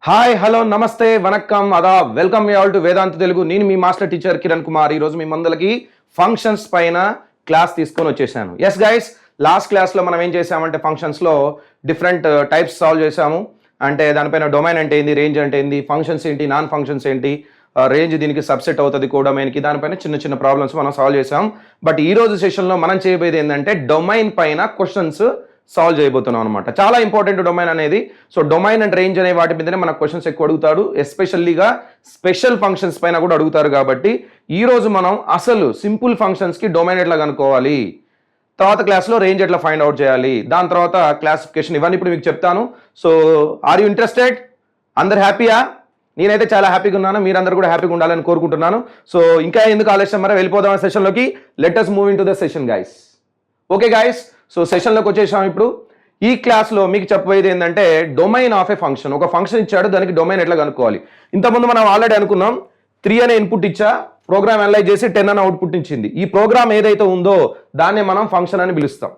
Hi hello namaste vanakkam adaab welcome you all to Vedantu Telugu. నేను మీ master teacher Kiran Kumar. ఈరోజు మీ ముందలకి ఫంక్షన్స్ పైన క్లాస్ తీసుకొని వచ్చేసాను. ఎస్ గైస్, లాస్ట్ క్లాస్లో మనం ఏం చేసామంటే ఫంక్షన్స్లో డిఫరెంట్ టైప్స్ సాల్వ్ చేసాము. అంటే దానిపైన డొమైన్ అంటే ఏంది, రేంజ్ అంటే ఏంది, ఫంక్షన్స్ ఏంటి, నాన్ ఫంక్షన్స్ ఏంటి, రేంజ్ దీనికి సబ్సెట్ అవుతుంది కోడొమైన్కి, దానిపైన చిన్న చిన్న ప్రాబ్లమ్స్ మనం సాల్వ్ చేసాం. బట్ ఈ రోజు సెషన్లో మనం చేయబోయేది ఏంటంటే డొమైన్ పైన క్వశ్చన్స్ సాల్వ్ చేయబోతున్నాం అనమాట. చాలా ఇంపార్టెంట్ డొమైన్ అనేది. సో డొమైన్ అండ్ రేంజ్ అనే వాటి మీదనే మనకు క్వశ్చన్స్ ఎక్కువ అడుగుతారు. ఎస్పెషల్లీగా స్పెషల్ ఫంక్షన్స్ పైన కూడా అడుగుతారు. కాబట్టి ఈ రోజు మనం అసలు సింపుల్ ఫంక్షన్స్కి డొమైన్ ఎట్లా కనుక్కోవాలి, తర్వాత క్లాస్లో రేంజ్ ఎట్లా ఫైండ్ అవుట్ చేయాలి, దాని తర్వాత క్లాసిఫికేషన్, ఇవన్నీ ఇప్పుడు మీకు చెప్తాను. So are you interested? అందరు హ్యాపీయా? నేనైతే చాలా హ్యాపీగా ఉన్నాను, మీరందరూ కూడా హ్యాపీగా ఉండాలని కోరుకుంటున్నాను. సో ఇంకా ఎందుకు ఆలస్యం, మరి వెళ్ళిపోదాం సెషన్లోకి. Let us move into the session guys. Okay guys, so సెషన్లోకి వచ్చేసాం. ఇప్పుడు ఈ క్లాస్లో మీకు చెప్పబోయేది ఏంటంటే డొమైన్ ఆఫ్ ఏ ఫంక్షన్. ఒక ఫంక్షన్ ఇచ్చాడు, దానికి డొమైన్ ఎట్లా కనుక్కోవాలి. ఇంతకుముందు మనం ఆల్రెడీ అనుకున్నాం, 3 అనే ఇన్పుట్ ఇచ్చా, ప్రోగ్రామ్ అనలైజ్ చేసి 10 అనే అవుట్పుట్ ఇచ్చింది. ఈ ప్రోగ్రామ్ ఏదైతే ఉందో దాన్ని మనం ఫంక్షన్ అని పిలుస్తాం.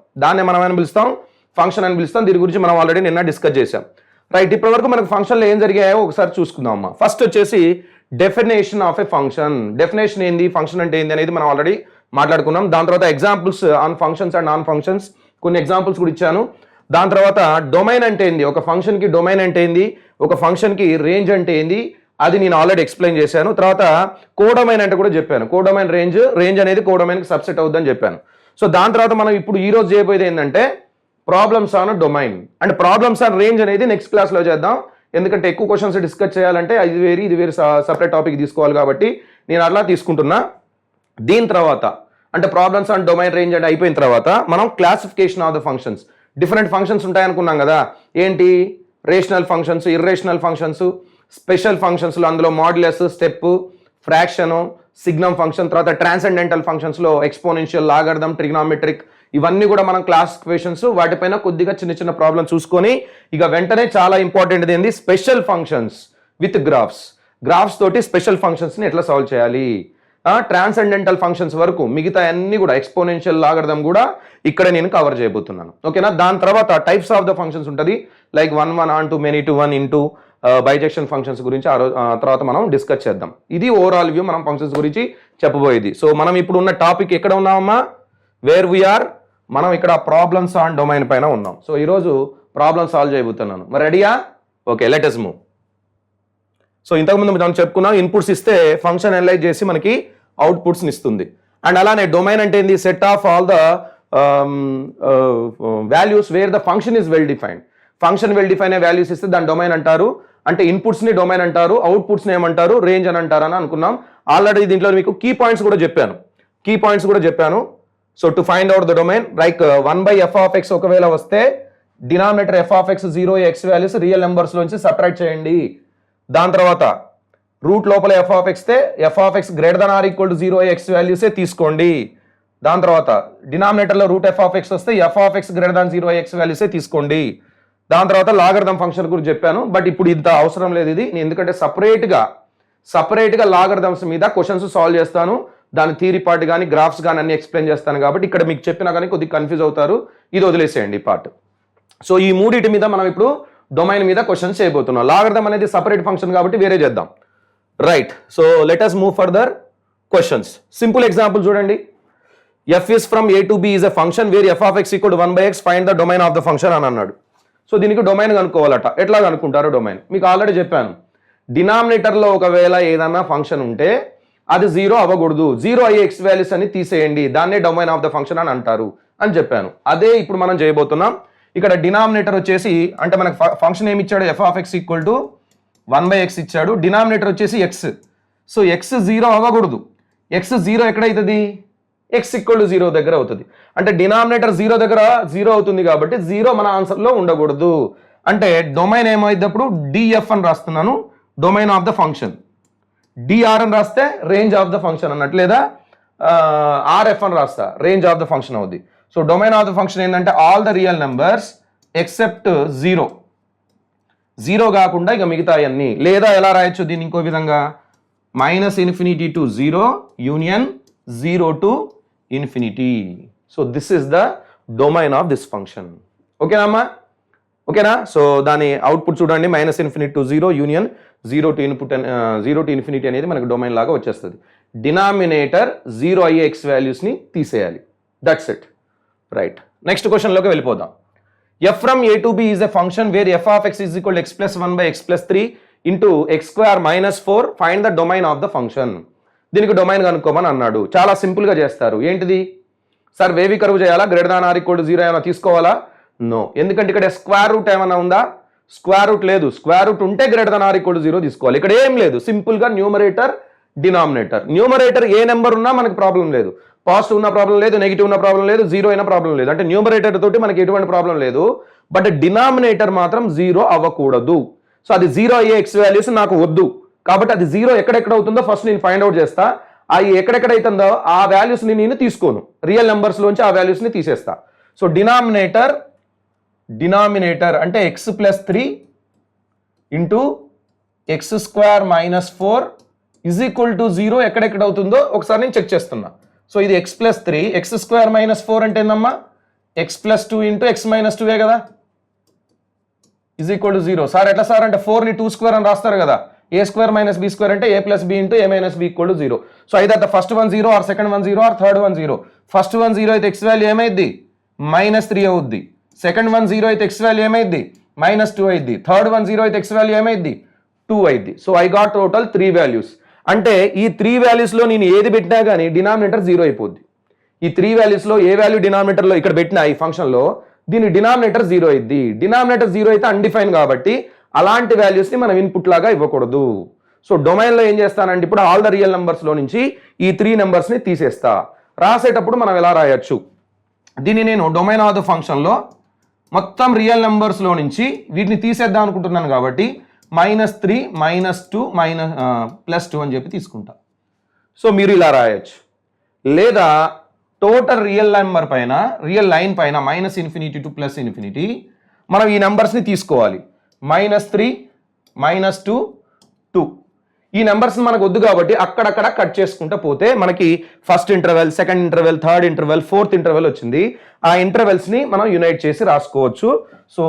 ఫంక్షన్ అని పిలుస్తాం. దీని గురించి మనం ఆల్రెడీ నిన్న డిస్కస్ చేసాం. రైట్, ఇప్పటి వరకు మనకు ఫంక్షన్లో ఏం జరిగాయో ఒకసారి చూసుకుందాం అమ్మా. ఫస్ట్ వచ్చేసి definition of a function. Definition ఏంది, ఫంక్షన్ అంటే ఏంది అనేది మనం ఆల్రెడీ మాట్లాడుకున్నాం. దాని తర్వాత examples on functions and non functions, కొన్ని ఎగ్జాంపుల్స్ కూడా ఇచ్చాను. దాని తర్వాత డొమైన్ అంటే ఏంది, ఒక ఫంక్షన్కి డొమైన్ అంటే ఏంది, ఒక ఫంక్షన్కి రేంజ్ అంటే ఏంది, అది నేను ఆల్రెడీ ఎక్స్ప్లెయిన్ చేశాను. తర్వాత కోడొమైన్ అంటే కూడా చెప్పాను. కోడొమైన్ రేంజ్ అనేది కోడొమైన్కి సబ్సెట్ అవుతుందని చెప్పాను. సో దాని తర్వాత మనం ఇప్పుడు ఈ రోజు చేయబోయేది ఏంటంటే problems on domain and problems on range అనేది నెక్స్ట్ క్లాస్లో చేద్దాం. ఎందుకంటే ఎక్కువ క్వశ్చన్స్ డిస్కస్ చేయాలంటే ఇది వేరు సపరేట్ టాపిక్ తీసుకోవాలి. కాబట్టి నేను అట్లా తీసుకుంటున్నా. దీని తర్వాత అంటే ప్రాబ్లమ్స్ ఆన్ డొమైన్ రేంజ్ అంటే అయిపోయిన తర్వాత మనం classification of the functions. Different functions ఉంటాయనుకున్నాం కదా. ఏంటి, rational functions, irrational functions, special ఫంక్షన్స్లో అందులో modulus, step, fraction, signum function, తర్వాత ట్రాన్సెండెంటల్ ఫంక్షన్స్లో ఎక్స్పోనెన్షియల్, లాగర్థం, ట్రిగ్నామెట్రిక్, ఇవన్నీ కూడా మనం క్లాసిఫికేషన్స్. వాటిపైన కొద్దిగా చిన్న చిన్న ప్రాబ్లమ్ చూసుకొని ఇక వెంటనే చాలా ఇంపార్టెంట్ ఏంది, స్పెషల్ ఫంక్షన్స్ విత్ గ్రాఫ్స్ తోటి స్పెషల్ ఫంక్షన్స్ని ఎట్లా సాల్వ్ చేయాలి. ట్రాన్సెండెంటల్ ఫంక్షన్స్ వరకు మిగతా అన్ని కూడా ఎక్స్పోనెన్షియల్, లాగర్థం కూడా ఇక్కడ నేను కవర్ చేయబోతున్నాను. ఓకేనా. దాని తర్వాత టైప్స్ ఆఫ్ ద ఫంక్షన్స్ ఉంటుంది, like 1 1 on to many to 1 into bisection functions గురించి తర్వాత మనం డిస్కస్ చేద్దాం. ఇది ఓవరాల్ వ్యూ మనం ఫంక్షన్స్ గురించి చెప్పబోయేది. సో మనం ఇప్పుడు ఉన్న టాపిక్ ఎక్కడ ఉన్నామమ్మా, వేర్ వీఆర్, మనం ఇక్కడ ప్రాబ్లమ్స్ ఆన్ డొమైన్ పైన ఉన్నాం. సో ఈరోజు ప్రాబ్లమ్ సాల్వ్ చేయబోతున్నాను. మరి రెడీయా? Okay, let us move. So ఇంతకుముందు మనం చెప్పుకున్నాం, ఇన్పుట్స్ ఇస్తే ఫంక్షన్ అనలైజ్ చేసి మనకి అవుట్పుట్స్ని ఇస్తుంది. అండ్ అలానే డొమైన్ అంటే ఏంది, set of all the values wear the function is well defined. Function well define values ఇస్తే దాని డొమైన్ అంటారు. అంటే ఇన్పుట్స్ని డొమైన్ అంటారు, అవుట్పుట్స్ని ఏమంటారు, రేంజ్ అని అంటారు అని అనుకున్నాం. ఆల్రెడీ దీంట్లో మీకు కీ పాయింట్స్ కూడా చెప్పాను. So to find out the domain, like 1/f(x) ఒకవేళ వస్తే denominator f(x) 0 x values real numbers లోంచి సబ్ట్రాక్ట్ చేయండి. దాని తర్వాత రూట్ లోపల f(x) తే f(x) > 0 x వాల్యూసే తీసుకోండి. దాని తర్వాత డినామినేటర్లో రూట్ f(x) వస్తే f(x) > 0 x వాల్యూసే తీసుకోండి. దాని తర్వాత లాగర్థం ఫంక్షన్ గురించి చెప్పాను. బట్ ఇప్పుడు ఇంత అవసరం లేదు ఇది, ఎందుకంటే సపరేట్గా లాగర్థమ్స్ మీద క్వశ్చన్స్ సాల్వ్ చేస్తాను. దాని థియరీ పార్ట్ కానీ గ్రాఫ్స్ కానీ అన్ని ఎక్స్ప్లెయిన్ చేస్తాను. కాబట్టి ఇక్కడ మీకు చెప్పినా కానీ కొద్దిగా కన్ఫ్యూజ్ అవుతారు, ఇది వదిలేసేయండి ఈ పార్ట్. సో ఈ మూడింటి మీద మనం ఇప్పుడు డొమైన్ మీద క్వశ్చన్స్ చేయబోతున్నాం. లాగర్థం అనేది సపరేట్ ఫంక్షన్ కాబట్టి వేరే చేద్దాం. Right, so let us move further questions. Simple example చూడండి. f is from a to b is a function where f(x) = 1/x, find the domain of the function అని అన్నాడు. So దీనికి domain కనుక్కోవాలట. ఎట్లా కనుక్కుంటారో domain మీకు already చెప్పాను. డినామినేటర్లో ఒకవేళ ఏదన్నా function ఉంటే అది 0 అవ్వకూడదు, 0 అయ్యే x వాల్యూస్ అని తీసేయండి, దాన్నే డొమైన్ ఆఫ్ ద ఫంక్షన్ అని అంటారు అని చెప్పాను. అదే ఇప్పుడు మనం చేయబోతున్నాం. ఇక్కడ డినామినేటర్ వచ్చేసి అంటే మనకు ఫంక్షన్ ఏమి ఇచ్చాడు, f(x) = 1/x ఇచ్చాడు. డినామినేటర్ వచ్చేసి x. సో x 0 అవ్వకూడదు. x 0 ఎక్కడైతుంది, x = 0 దగ్గర అవుతుంది. అంటే డినామినేటర్ 0 దగ్గర 0 అవుతుంది కాబట్టి 0 మన ఆన్సర్లో ఉండకూడదు. అంటే డొమైన్ ఏమైనప్పుడు df అని రాస్తున్నాను, domain of the function. dr అని రాస్తే రేంజ్ ఆఫ్ ద ఫంక్షన్ అన్నట్టు, లేదా rf అని రాస్తా, రేంజ్ ఆఫ్ ద ఫంక్షన్ అవుద్ది. So domain of the function ఏంటంటే all the real numbers except 0 కాకుండా ఇక మిగతా అన్ని. లేదా ఎలా రాయొచ్చు దీన్ని ఇంకో విధంగా, -∞ to 0 union 0 to ∞. So this is the domain of this function. ఓకేనా అమ్మా? ఓకేనా? సో దాని అవుట్పుట్ చూడండి, -∞ to 0 యూనియన్ 0 to ఇన్ఫినిటీ అనేది మనకు డొమైన్ లాగా వచ్చేస్తుంది. డినామినేటర్ 0 అయ్యే ఎక్స్ వాల్యూస్ని తీసేయాలి. That's it. రైట్, నెక్స్ట్ క్వశ్చన్లోకి వెళ్ళిపోదాం. f from a to b is a function where f of x is equal to x plus 1 by x plus 3 into x square minus 4. Find the domain of the function. దీనికి domain కనుక్కోమని అన్నాడు. చాలా సింపుల్గా చేస్తారు. ఏంటిది sir? వేవి curve చేయాలా? Greater than or equal to 0 ఏమైనా తీసుకోవాలా? No. ఎందుకంటే ఇక్కడ స్క్వేర్ రూట్ ఏమైనా ఉందా? స్క్వేర్ రూట్ లేదు. స్క్వేర్ రూట్ ఉంటే greater than or equal to 0 తీసుకోవాలి. ఇక్కడ ఏం లేదు, సింపుల్గా న్యూమరేటర్ డినామినేటర్. న్యూమరేటర్ ఏ నెంబర్ ఉన్నా మనకి ప్రాబ్లం లేదు. పాజిటివ్ ఉన్న ప్రాబ్లం లేదు, నెగిటివ్ ఉన్న ప్రాబ్లం లేదు, 0 అయినా ప్రాబ్లం లేదు. అంటే న్యూమరేటర్ తోటి మనకి ఎటువంటి ప్రాబ్లం లేదు. బట్ డినామినేటర్ మాత్రం 0 అవ్వకూడదు. సో అది 0 అయ్యే ఎక్స్ వాల్యూస్ నాకు వద్దు. కాబట్టి అది 0 ఎక్కడెక్కడ అవుతుందో ఫస్ట్ నేను ఫైండ్ అవుట్ చేస్తా. అవి ఎక్కడెక్కడ అవుతుందో ఆ వాల్యూస్ని నేను తీసుకోను. రియల్ నెంబర్స్లోంచి ఆ వాల్యూస్ని తీసేస్తా. సో డినామినేటర్ అంటే x plus 3 into X square minus 4 is equal to 0 ఎక్కడెక్కడ అవుతుందో ఒకసారి నేను చెక్ చేస్తున్నా. సో ఇది x plus 3, x square minus 4 అంటే ఏందమ్మా? x plus 2 into x minus 2 కదా, ఈజ్ ఈక్వల్ టు 0. సార్ ఎట్లా సార్ అంటే 4ని 2 స్క్వేర్ అని రాస్తారు కదా. A square minus B square అంటే A plus B into A minus B equal to 0. So అయితే the first one 0 or second one 0 or third one 0. First one 0 అయితే X value ఏమైంది? -3 అవుద్ది. సెకండ్ వన్ 0 అయితే X value ఏమైంది? -2 అయింది. Third one 0 అయితే X value ఏమైంది? 2 అయింది. So I got total 3 values. అంటే ఈ 3 వాల్యూస్లో నేను ఏది పెట్టినా కానీ డినామినేటర్ 0 అయిపోద్ది. ఈ 3 వాల్యూస్లో ఏ వాల్యూ డినామినేటర్లో ఇక్కడ పెట్టినా ఈ ఫంక్షన్లో దీని డినామినేటర్ 0 అయింది. డినామినేటర్ 0 అయితే అన్డిఫైన్ కాబట్టి అలాంటి వాల్యూస్ని మనం ఇన్పుట్ లాగా ఇవ్వకూడదు. సో డొమైన్లో ఏం చేస్తానంటే ఇప్పుడు ఆల్ ద రియల్ నెంబర్స్లో నుంచి ఈ 3 నెంబర్స్ని తీసేస్తా. రాసేటప్పుడు మనం ఎలా రాయొచ్చు? దీన్ని నేను డొమైన్ ఆఫ్ ద ఫంక్షన్లో మొత్తం రియల్ నెంబర్స్లో నుంచి వీటిని తీసేద్దాం అనుకుంటున్నాను కాబట్టి -3 -2 +2 అని చెప్పి తీసుకుంటా. సో మీరు ఇలా రాయొచ్చు. లేదా టోటల్ రియల్ నెంబర్ పైన, రియల్ లైన్ పైన -∞ to +∞ మనం ఈ నెంబర్స్ని తీసుకోవాలి. -3 -2 2 ఈ నెంబర్స్ మనకు వద్దు కాబట్టి అక్కడక్కడ కట్ చేసుకుంటూ పోతే మనకి first interval, second interval, third interval, fourth interval వచ్చింది. ఆ ఇంటర్వెల్స్ని మనం యునైట్ చేసి రాసుకోవచ్చు. సో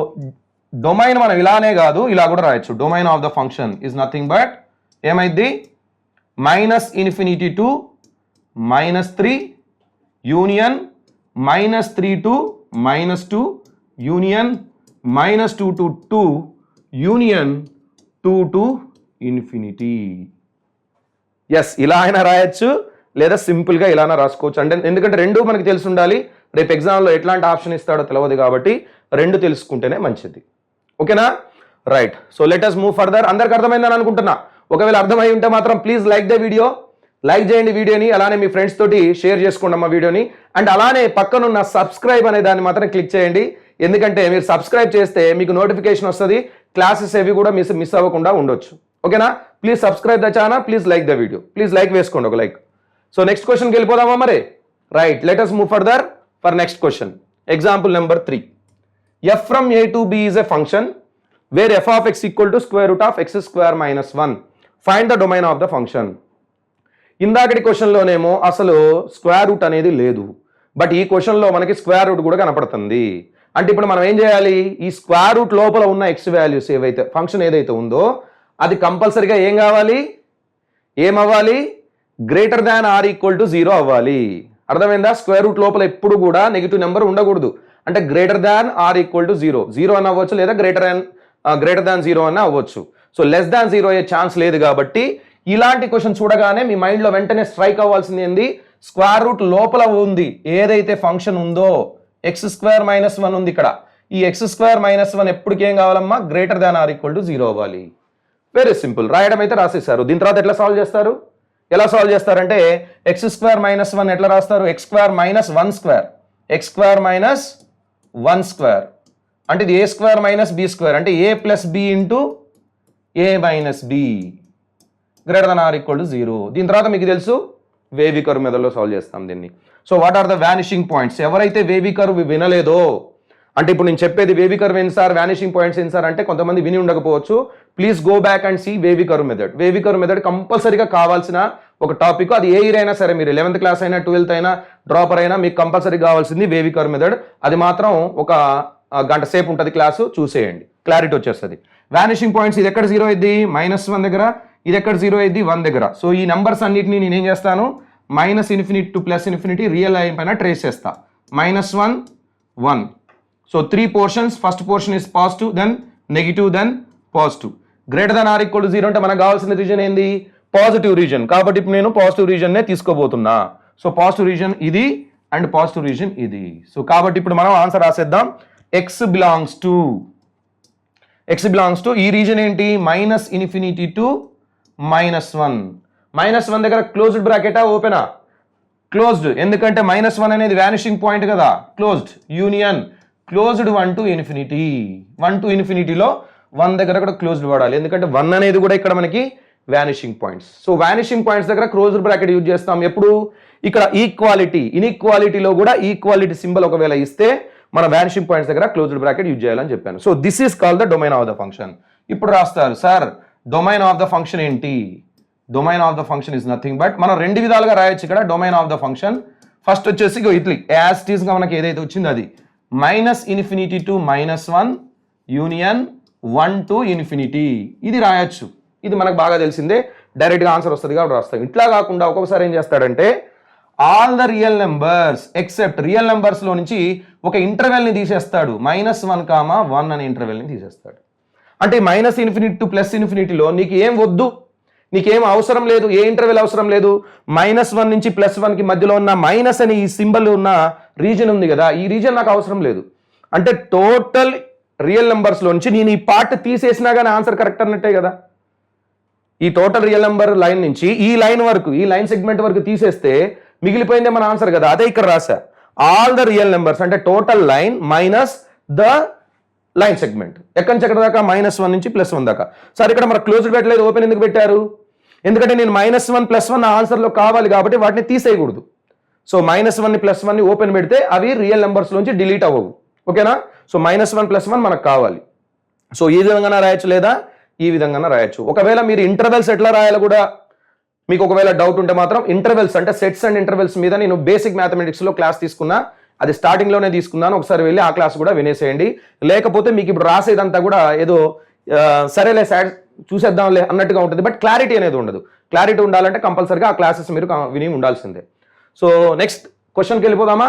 డొమైన్ మనం ఇలానే కాదు ఇలా కూడా రాయొచ్చు. Domain of the function is nothing but ఏమైంది? -∞ to -3 union -3 to -2 union -2 to 2 union 2 to infinity. Yes, ఇలా అయినా రాయొచ్చు లేదా సింపుల్గా ఇలానే రాసుకోవచ్చు. అంటే ఎందుకంటే రెండు మనకి తెలిసి ఉండాలి. రేపు ఎగ్జామ్లో ఎట్లాంటి ఆప్షన్ ఇస్తాడో తెలియదు కాబట్టి రెండు తెలుసుకుంటేనే మంచిది. ఓకేనా? Right. So let us move further. అందరికి అర్థమైందని అనుకుంటున్నా. ఒకవేళ అర్థమై ఉంటే మాత్రం please like the video. Like చేయండి వీడియోని, అలానే మీ ఫ్రెండ్స్ తోటి షేర్ చేసుకోండి అమ్మ వీడియోని. అండ్ అలానే పక్కనున్న సబ్స్క్రైబ్ అనే దాన్ని మాత్రం క్లిక్ చేయండి. ఎందుకంటే మీరు సబ్స్క్రైబ్ చేస్తే మీకు నోటిఫికేషన్ వస్తుంది. క్లాసెస్ ఏవి కూడా మిస్ అవ్వకుండా ఉండొచ్చు. ఓకేనా? Please subscribe the channel, please like the video, please like వేసుకోండి ఒక లైక్. సో నెక్స్ట్ క్వశ్చన్కి వెళ్ళిపోదామా మరి? Right, let us move further for next question. Example number 3. f from a to b is a function where f of x equal to square root of x square minus 1. Find the domain of the function. ఇందాకటి క్వశ్చన్లోనేమో అసలు square root అనేది లేదు. But ఈ క్వశ్చన్లో మనకి square root కూడా కనపడుతుంది. అంటే ఇప్పుడు మనం ఏం చేయాలి? ఈ స్క్వేర్ రూట్ లోపల ఉన్న ఎక్స్ వాల్యూస్ ఏవైతే ఫంక్షన్ ఏదైతే ఉందో అది కంపల్సరీగా ఏం కావాలి? ఏమవ్వాలి? Greater than or equal to 0 అవ్వాలి. అర్థమైందా? స్క్వేర్ రూట్ లోపల ఎప్పుడు కూడా నెగిటివ్ నెంబర్ ఉండకూడదు. అంటే greater than or equal to 0 అని అవ్వచ్చు, లేదా గ్రేటర్ దాన్ 0 అని అవ్వచ్చు. సో లెస్ దాన్ 0 అయ్యే ఛాన్స్ లేదు కాబట్టి ఇలాంటి క్వశ్చన్ చూడగానే మీ మైండ్లో వెంటనే స్ట్రైక్ అవ్వాల్సింది ఏంది? స్క్వేర్ రూట్ లోపల ఉంది ఏదైతే ఫంక్షన్ ఉందో x² - 1 ఉంది ఇక్కడ. ఈ x² - 1 ఎప్పటికి ఏం కావాలమ్మా? Greater than or equal to 0 అవ్వాలి. Very simple. రాయడం అయితే రాసేసారు. దీని తర్వాత ఎట్లా సాల్వ్ చేస్తారు? ఎలా సాల్వ్ చేస్తారంటే x² - 1 ఎట్లా రాస్తారు? x² - 1² x² - 1² అంటే ఇది a² - b² అంటే a + b into a - b greater than or equal to 0. దీని తర్వాత మీకు తెలుసు వేవ్ కర్వ్ మెథడ్లో సాల్వ్ చేస్తాం దీన్ని. So what are the vanishing points? ఎవరైతే వేవ్ కర్వ్ వినలేదో, అంటే ఇప్పుడు నేను చెప్పేది వేవ్ కర్వ్ ఏంటి సార్, వానిషింగ్ పాయింట్స్ ఏంటి సార్ అంటే కొంతమంది విని ఉండకపోవచ్చు. Please go back and see wave curve method. Wave curve method కంపల్సరీగా కావాల్సిన ఒక టాపిక్. అది ఏ ఇయర్ అయినా సరే, మీరు 11th క్లాస్ అయినా 12th అయినా డ్రాపర్ అయినా మీకు కంపల్సరీ కావాల్సింది వేవ్ కర్వ్ మెథడ్. అది మాత్రం ఒక గంట సేపు ఉంటుంది క్లాసు, చూసేయండి, క్లారిటీ వచ్చేస్తుంది. వానిషింగ్ పాయింట్స్ ఇది ఎక్కడ 0 అయింది, -1 దగ్గర, ఇది ఎక్కడ 0 అయింది, 1 దగ్గర. సో ఈ నెంబర్స్ అన్నిటిని నేనేం చేస్తాను, -∞ to +∞ రియల్ లైన్ పైన ట్రేస్ చేస్తా. -1 1. So 3 portions, first portion is positive, then negative, then positive. >= 0 అంటే మనకు కావాల్సిన రీజన్ ఏంది, పాజిటివ్ రీజన్. కాబట్టి ఇప్పుడు నేను పాజిటివ్ రీజన్నే తీసుకోబోతున్నా. సో పాజిటివ్ రీజన్ ఇది అండ్ పాజిటివ్ రీజన్ ఇది. సో కాబట్టి ఇప్పుడు మనం ఆన్సర్ రాసేద్దాం. x బిలాంగ్స్ టు ఈ రీజన్ ఏంటి, -∞ to -1. -1 దగ్గర క్లోజ్డ్ బ్రాకెటా ఓపెనా, క్లోజ్డ్. ఎందుకంటే -1 అనేది వానిషింగ్ పాయింట్ కదా, closed. Union closed 1 to ∞. 1 to ∞లో 1 దగ్గర కూడా క్లోజ్డ్ వాడాలి, ఎందుకంటే 1 అనేది కూడా ఇక్కడ మనకి vanishing points. So vanishing points దగ్గర క్లోజ్డ్ బ్రాకెట్ యూజ్ చేస్తాం ఎప్పుడు, ఇక్కడ ఇన్ఈక్వాలిటీలో కూడా ఈక్వాలిటీ సింబల్ ఒకవేళ ఇస్తే మన వానిషింగ్ పాయింట్స్ దగ్గర క్లోజ్డ్ బ్రాకెట్ యూజ్ చేయాలని చెప్పాను. So this is called the domain of the function. ఇప్పుడు రాస్తారు sir domain of the function ఏంటి, domain of the function is nothing but, మనం 2 విధాలుగా రాయొచ్చు ఇక్కడ domain of the function. First వచ్చేసి ఇట్లా యాజ్ ఇట్ ఈస్ గా మనకి ఏదైతే వచ్చిందో అది -∞ to -1 యూనియన్ 1 to ∞. ఇది రాయొచ్చు, ఇది మనకు బాగా తెలిసిందే, డైరెక్ట్గా ఆన్సర్ వస్తుంది కాబట్టి రాస్తాం. ఇట్లా కాకుండా ఒక్కొక్కసారి ఏం చేస్తాడంటే all the real numbers except real numbers లో నుంచి ఒక ఇంటర్వెల్ ని తీసేస్తాడు, -1, 1 అనే ఇంటర్వెల్ ని తీసేస్తాడు. అంటే -∞ to +∞లో నీకు ఏం వద్దు, నీకేం అవసరం లేదు, ఏ ఇంటర్వెల్ అవసరం లేదు. -1 నుంచి +1కి మధ్యలో ఉన్న మైనస్ అని ఈ సింబల్ ఉన్న రీజన్ ఉంది కదా, ఈ రీజన్ నాకు అవసరం లేదు. అంటే టోటల్ రియల్ నెంబర్స్ లో నుంచి నేను ఈ పార్ట్ తీసేసినా కానీ ఆన్సర్ కరెక్ట్ అన్నట్టే కదా. ఈ టోటల్ రియల్ నెంబర్ లైన్ నుంచి ఈ లైన్ వరకు, ఈ లైన్ సెగ్మెంట్ వరకు తీసేస్తే మిగిలిపోయిందే మన ఆన్సర్ కదా. అదే ఇక్కడ రాసా, ఆల్ ద రియల్ నెంబర్స్ అంటే total line minus the line segment. ఎక్కడి నుంచి ఎక్కడ దాకా, -1 నుంచి +1 దాకా. సరే ఇక్కడ మన క్లోజ్డ్ పెట్టలేదు, ఓపెన్ ఎందుకు పెట్టారు, ఎందుకంటే నేను -1 +1 ఆన్సర్లో కావాలి కాబట్టి వాటిని తీసేయకూడదు. సో -1ని +1ని ఓపెన్ పెడితే అవి రియల్ నెంబర్స్ నుంచి డిలీట్ అవ్వవు, ఓకేనా. సో -1 +1 మనకు కావాలి. సో ఈ విధంగా రాయొచ్చు లేదా ఈ విధంగా రాయొచ్చు. ఒకవేళ మీరు ఇంటర్వెల్స్ ఎట్లా రాయాలో కూడా మీకు ఒకవేళ డౌట్ ఉంటే మాత్రం ఇంటర్వెల్స్ అంటే సెట్స్ అండ్ ఇంటర్వెల్స్ మీద నేను బేసిక్ మ్యాథమెటిక్స్లో క్లాస్ తీసుకున్నా, అది స్టార్టింగ్లోనే తీసుకున్నాను, ఒకసారి వెళ్ళి ఆ క్లాస్ కూడా వినేసేయండి. లేకపోతే మీకు ఇప్పుడు రాసేదంతా కూడా ఏదో సరేలే చూసేద్దాంలే అన్నట్టుగా ఉంటుంది, బట్ క్లారిటీ అనేది ఉండదు. క్లారిటీ ఉండాలంటే కంపల్సరీగా ఆ క్లాసెస్ మీరు విని ఉండాల్సిందే. సో నెక్స్ట్ క్వశ్చన్కి వెళ్ళిపోదామా,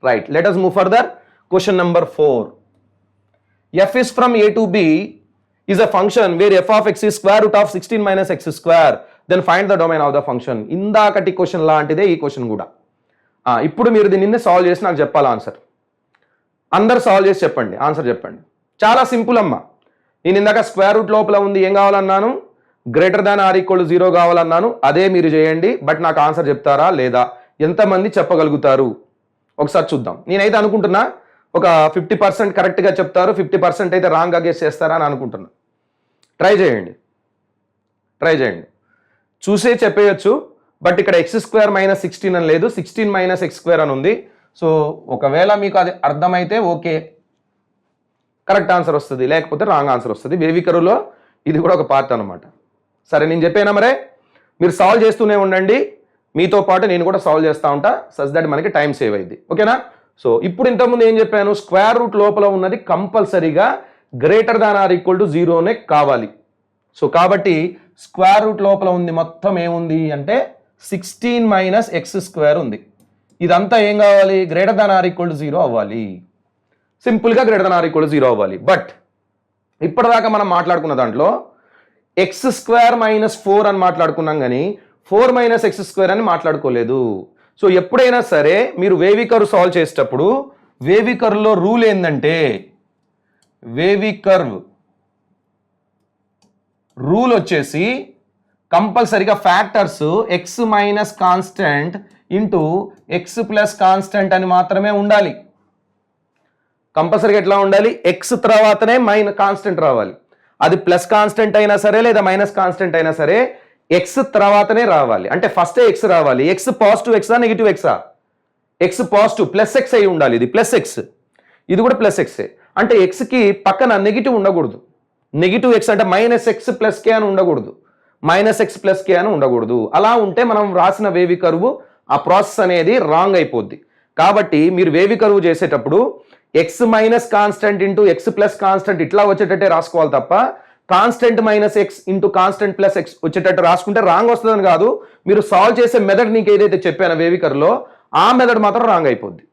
right, let us move further. Question number 4. f is from a to b is a function where f of x is square root of 16 minus x square, then find the domain of the function. ఇందాకటి question లాంటిదే ఈ question కూడా. ఇప్పుడు మీరు దీన్ని solve చేసి నాకు చెప్పాలి ఆన్సర్. అందరు సాల్వ్ చేసి చెప్పండి, ఆన్సర్ చెప్పండి. చాలా సింపుల్ అమ్మా. నేను ఇందాక స్క్వేర్ రూట్ లోపల ఉంది ఏం కావాలన్నాను, >= 0 కావాలన్నాను, అదే మీరు చేయండి. బట్ నాకు ఆన్సర్ చెప్తారా లేదా, ఎంతమంది చెప్పగలుగుతారు ఒకసారి చూద్దాం. నేనైతే అనుకుంటున్నా ఒక 50% కరెక్ట్గా చెప్తారు, 50% అయితే రాంగ్గా గెస్ చేస్తారా అని అనుకుంటున్నా. ట్రై చేయండి. చూసే చెప్పేయచ్చు, బట్ ఇక్కడ x² - 16 అని లేదు, 16 - x² అని ఉంది. సో ఒకవేళ మీకు అది అర్థమైతే ఓకే, కరెక్ట్ ఆన్సర్ వస్తుంది, లేకపోతే రాంగ్ ఆన్సర్ వస్తుంది. వేవికరులో ఇది కూడా ఒక పార్ట్ అనమాట. సరే నేను చెప్పేనా మరే, మీరు సాల్వ్ చేస్తూనే ఉండండి, మీతో పాటు నేను కూడా సాల్వ్ చేస్తూ ఉంటా, సచ్ దట్ మనకి టైం సేవ్ అయింది, ఓకేనా. సో ఇప్పుడు ఇంతకుముందు ఏం చెప్పాను, స్క్వేర్ రూట్ లోపల ఉన్నది కంపల్సరీగా >0 కావాలి. సో కాబట్టి స్క్వేర్ రూట్ లోపల ఉంది మొత్తం ఏముంది అంటే 16 - x² ఉంది. ఇదంతా ఏం కావాలి, >0 అవ్వాలి, సింపుల్గా >0 అవ్వాలి. బట్ ఇప్పటిదాకా మనం మాట్లాడుకున్న దాంట్లో x² - 4 అని మాట్లాడుకున్నాం కానీ 4 - x² అని మాట్లాడుకోలేదు. సో ఎప్పుడైనా సరే మీరు వేవికర్ సాల్వ్ చేసేటప్పుడు వేవికర్లో రూల్ ఏంటంటే, వేవికర్వ్ రూల్ వచ్చేసి కంపల్సరీగా factors x minus constant into x plus constant అని మాత్రమే ఉండాలి. కంపల్సరీగా ఎట్లా ఉండాలి, x తర్వాతనే కాన్స్టెంట్ రావాలి. అది ప్లస్ కాన్స్టెంట్ అయినా సరే లేదా మైనస్ కాన్స్టెంట్ అయినా సరే x తర్వాతనే రావాలి. అంటే ఫస్టే x రావాలి. x పాజిటివ్ ఎక్సా నెగిటివ్ ఎక్సా, x పాజిటివ్ +x అయి ఉండాలి. ఇది +x, ఇది కూడా +x. అంటే x కి పక్కన నెగిటివ్ ఉండకూడదు. నెగిటివ్ x అంటే -x + k అని ఉండకూడదు, -x + k అని ఉండకూడదు. అలా ఉంటే మనం రాసిన వేవి కర్వ్ ఆ ప్రాసెస్ అనేది రాంగ్ అయిపోద్ది. కాబట్టి మీరు వేవి కర్వ్ చేసేటప్పుడు X minus constant into x plus constant ఇట్లా వచ్చేటట్టే రాసుకోవాలి తప్ప constant minus X into constant plus X వచ్చేటట్టు రాసుకుంటే రాంగ్ వస్తుందని కాదు. మీరు సాల్వ్ చేసే మెథడ్ నీకు ఏదైతే చెప్పానో వేవికర్లో ఆ మెథడ్ మాత్రం రాంగ్ అయిపోద్ది.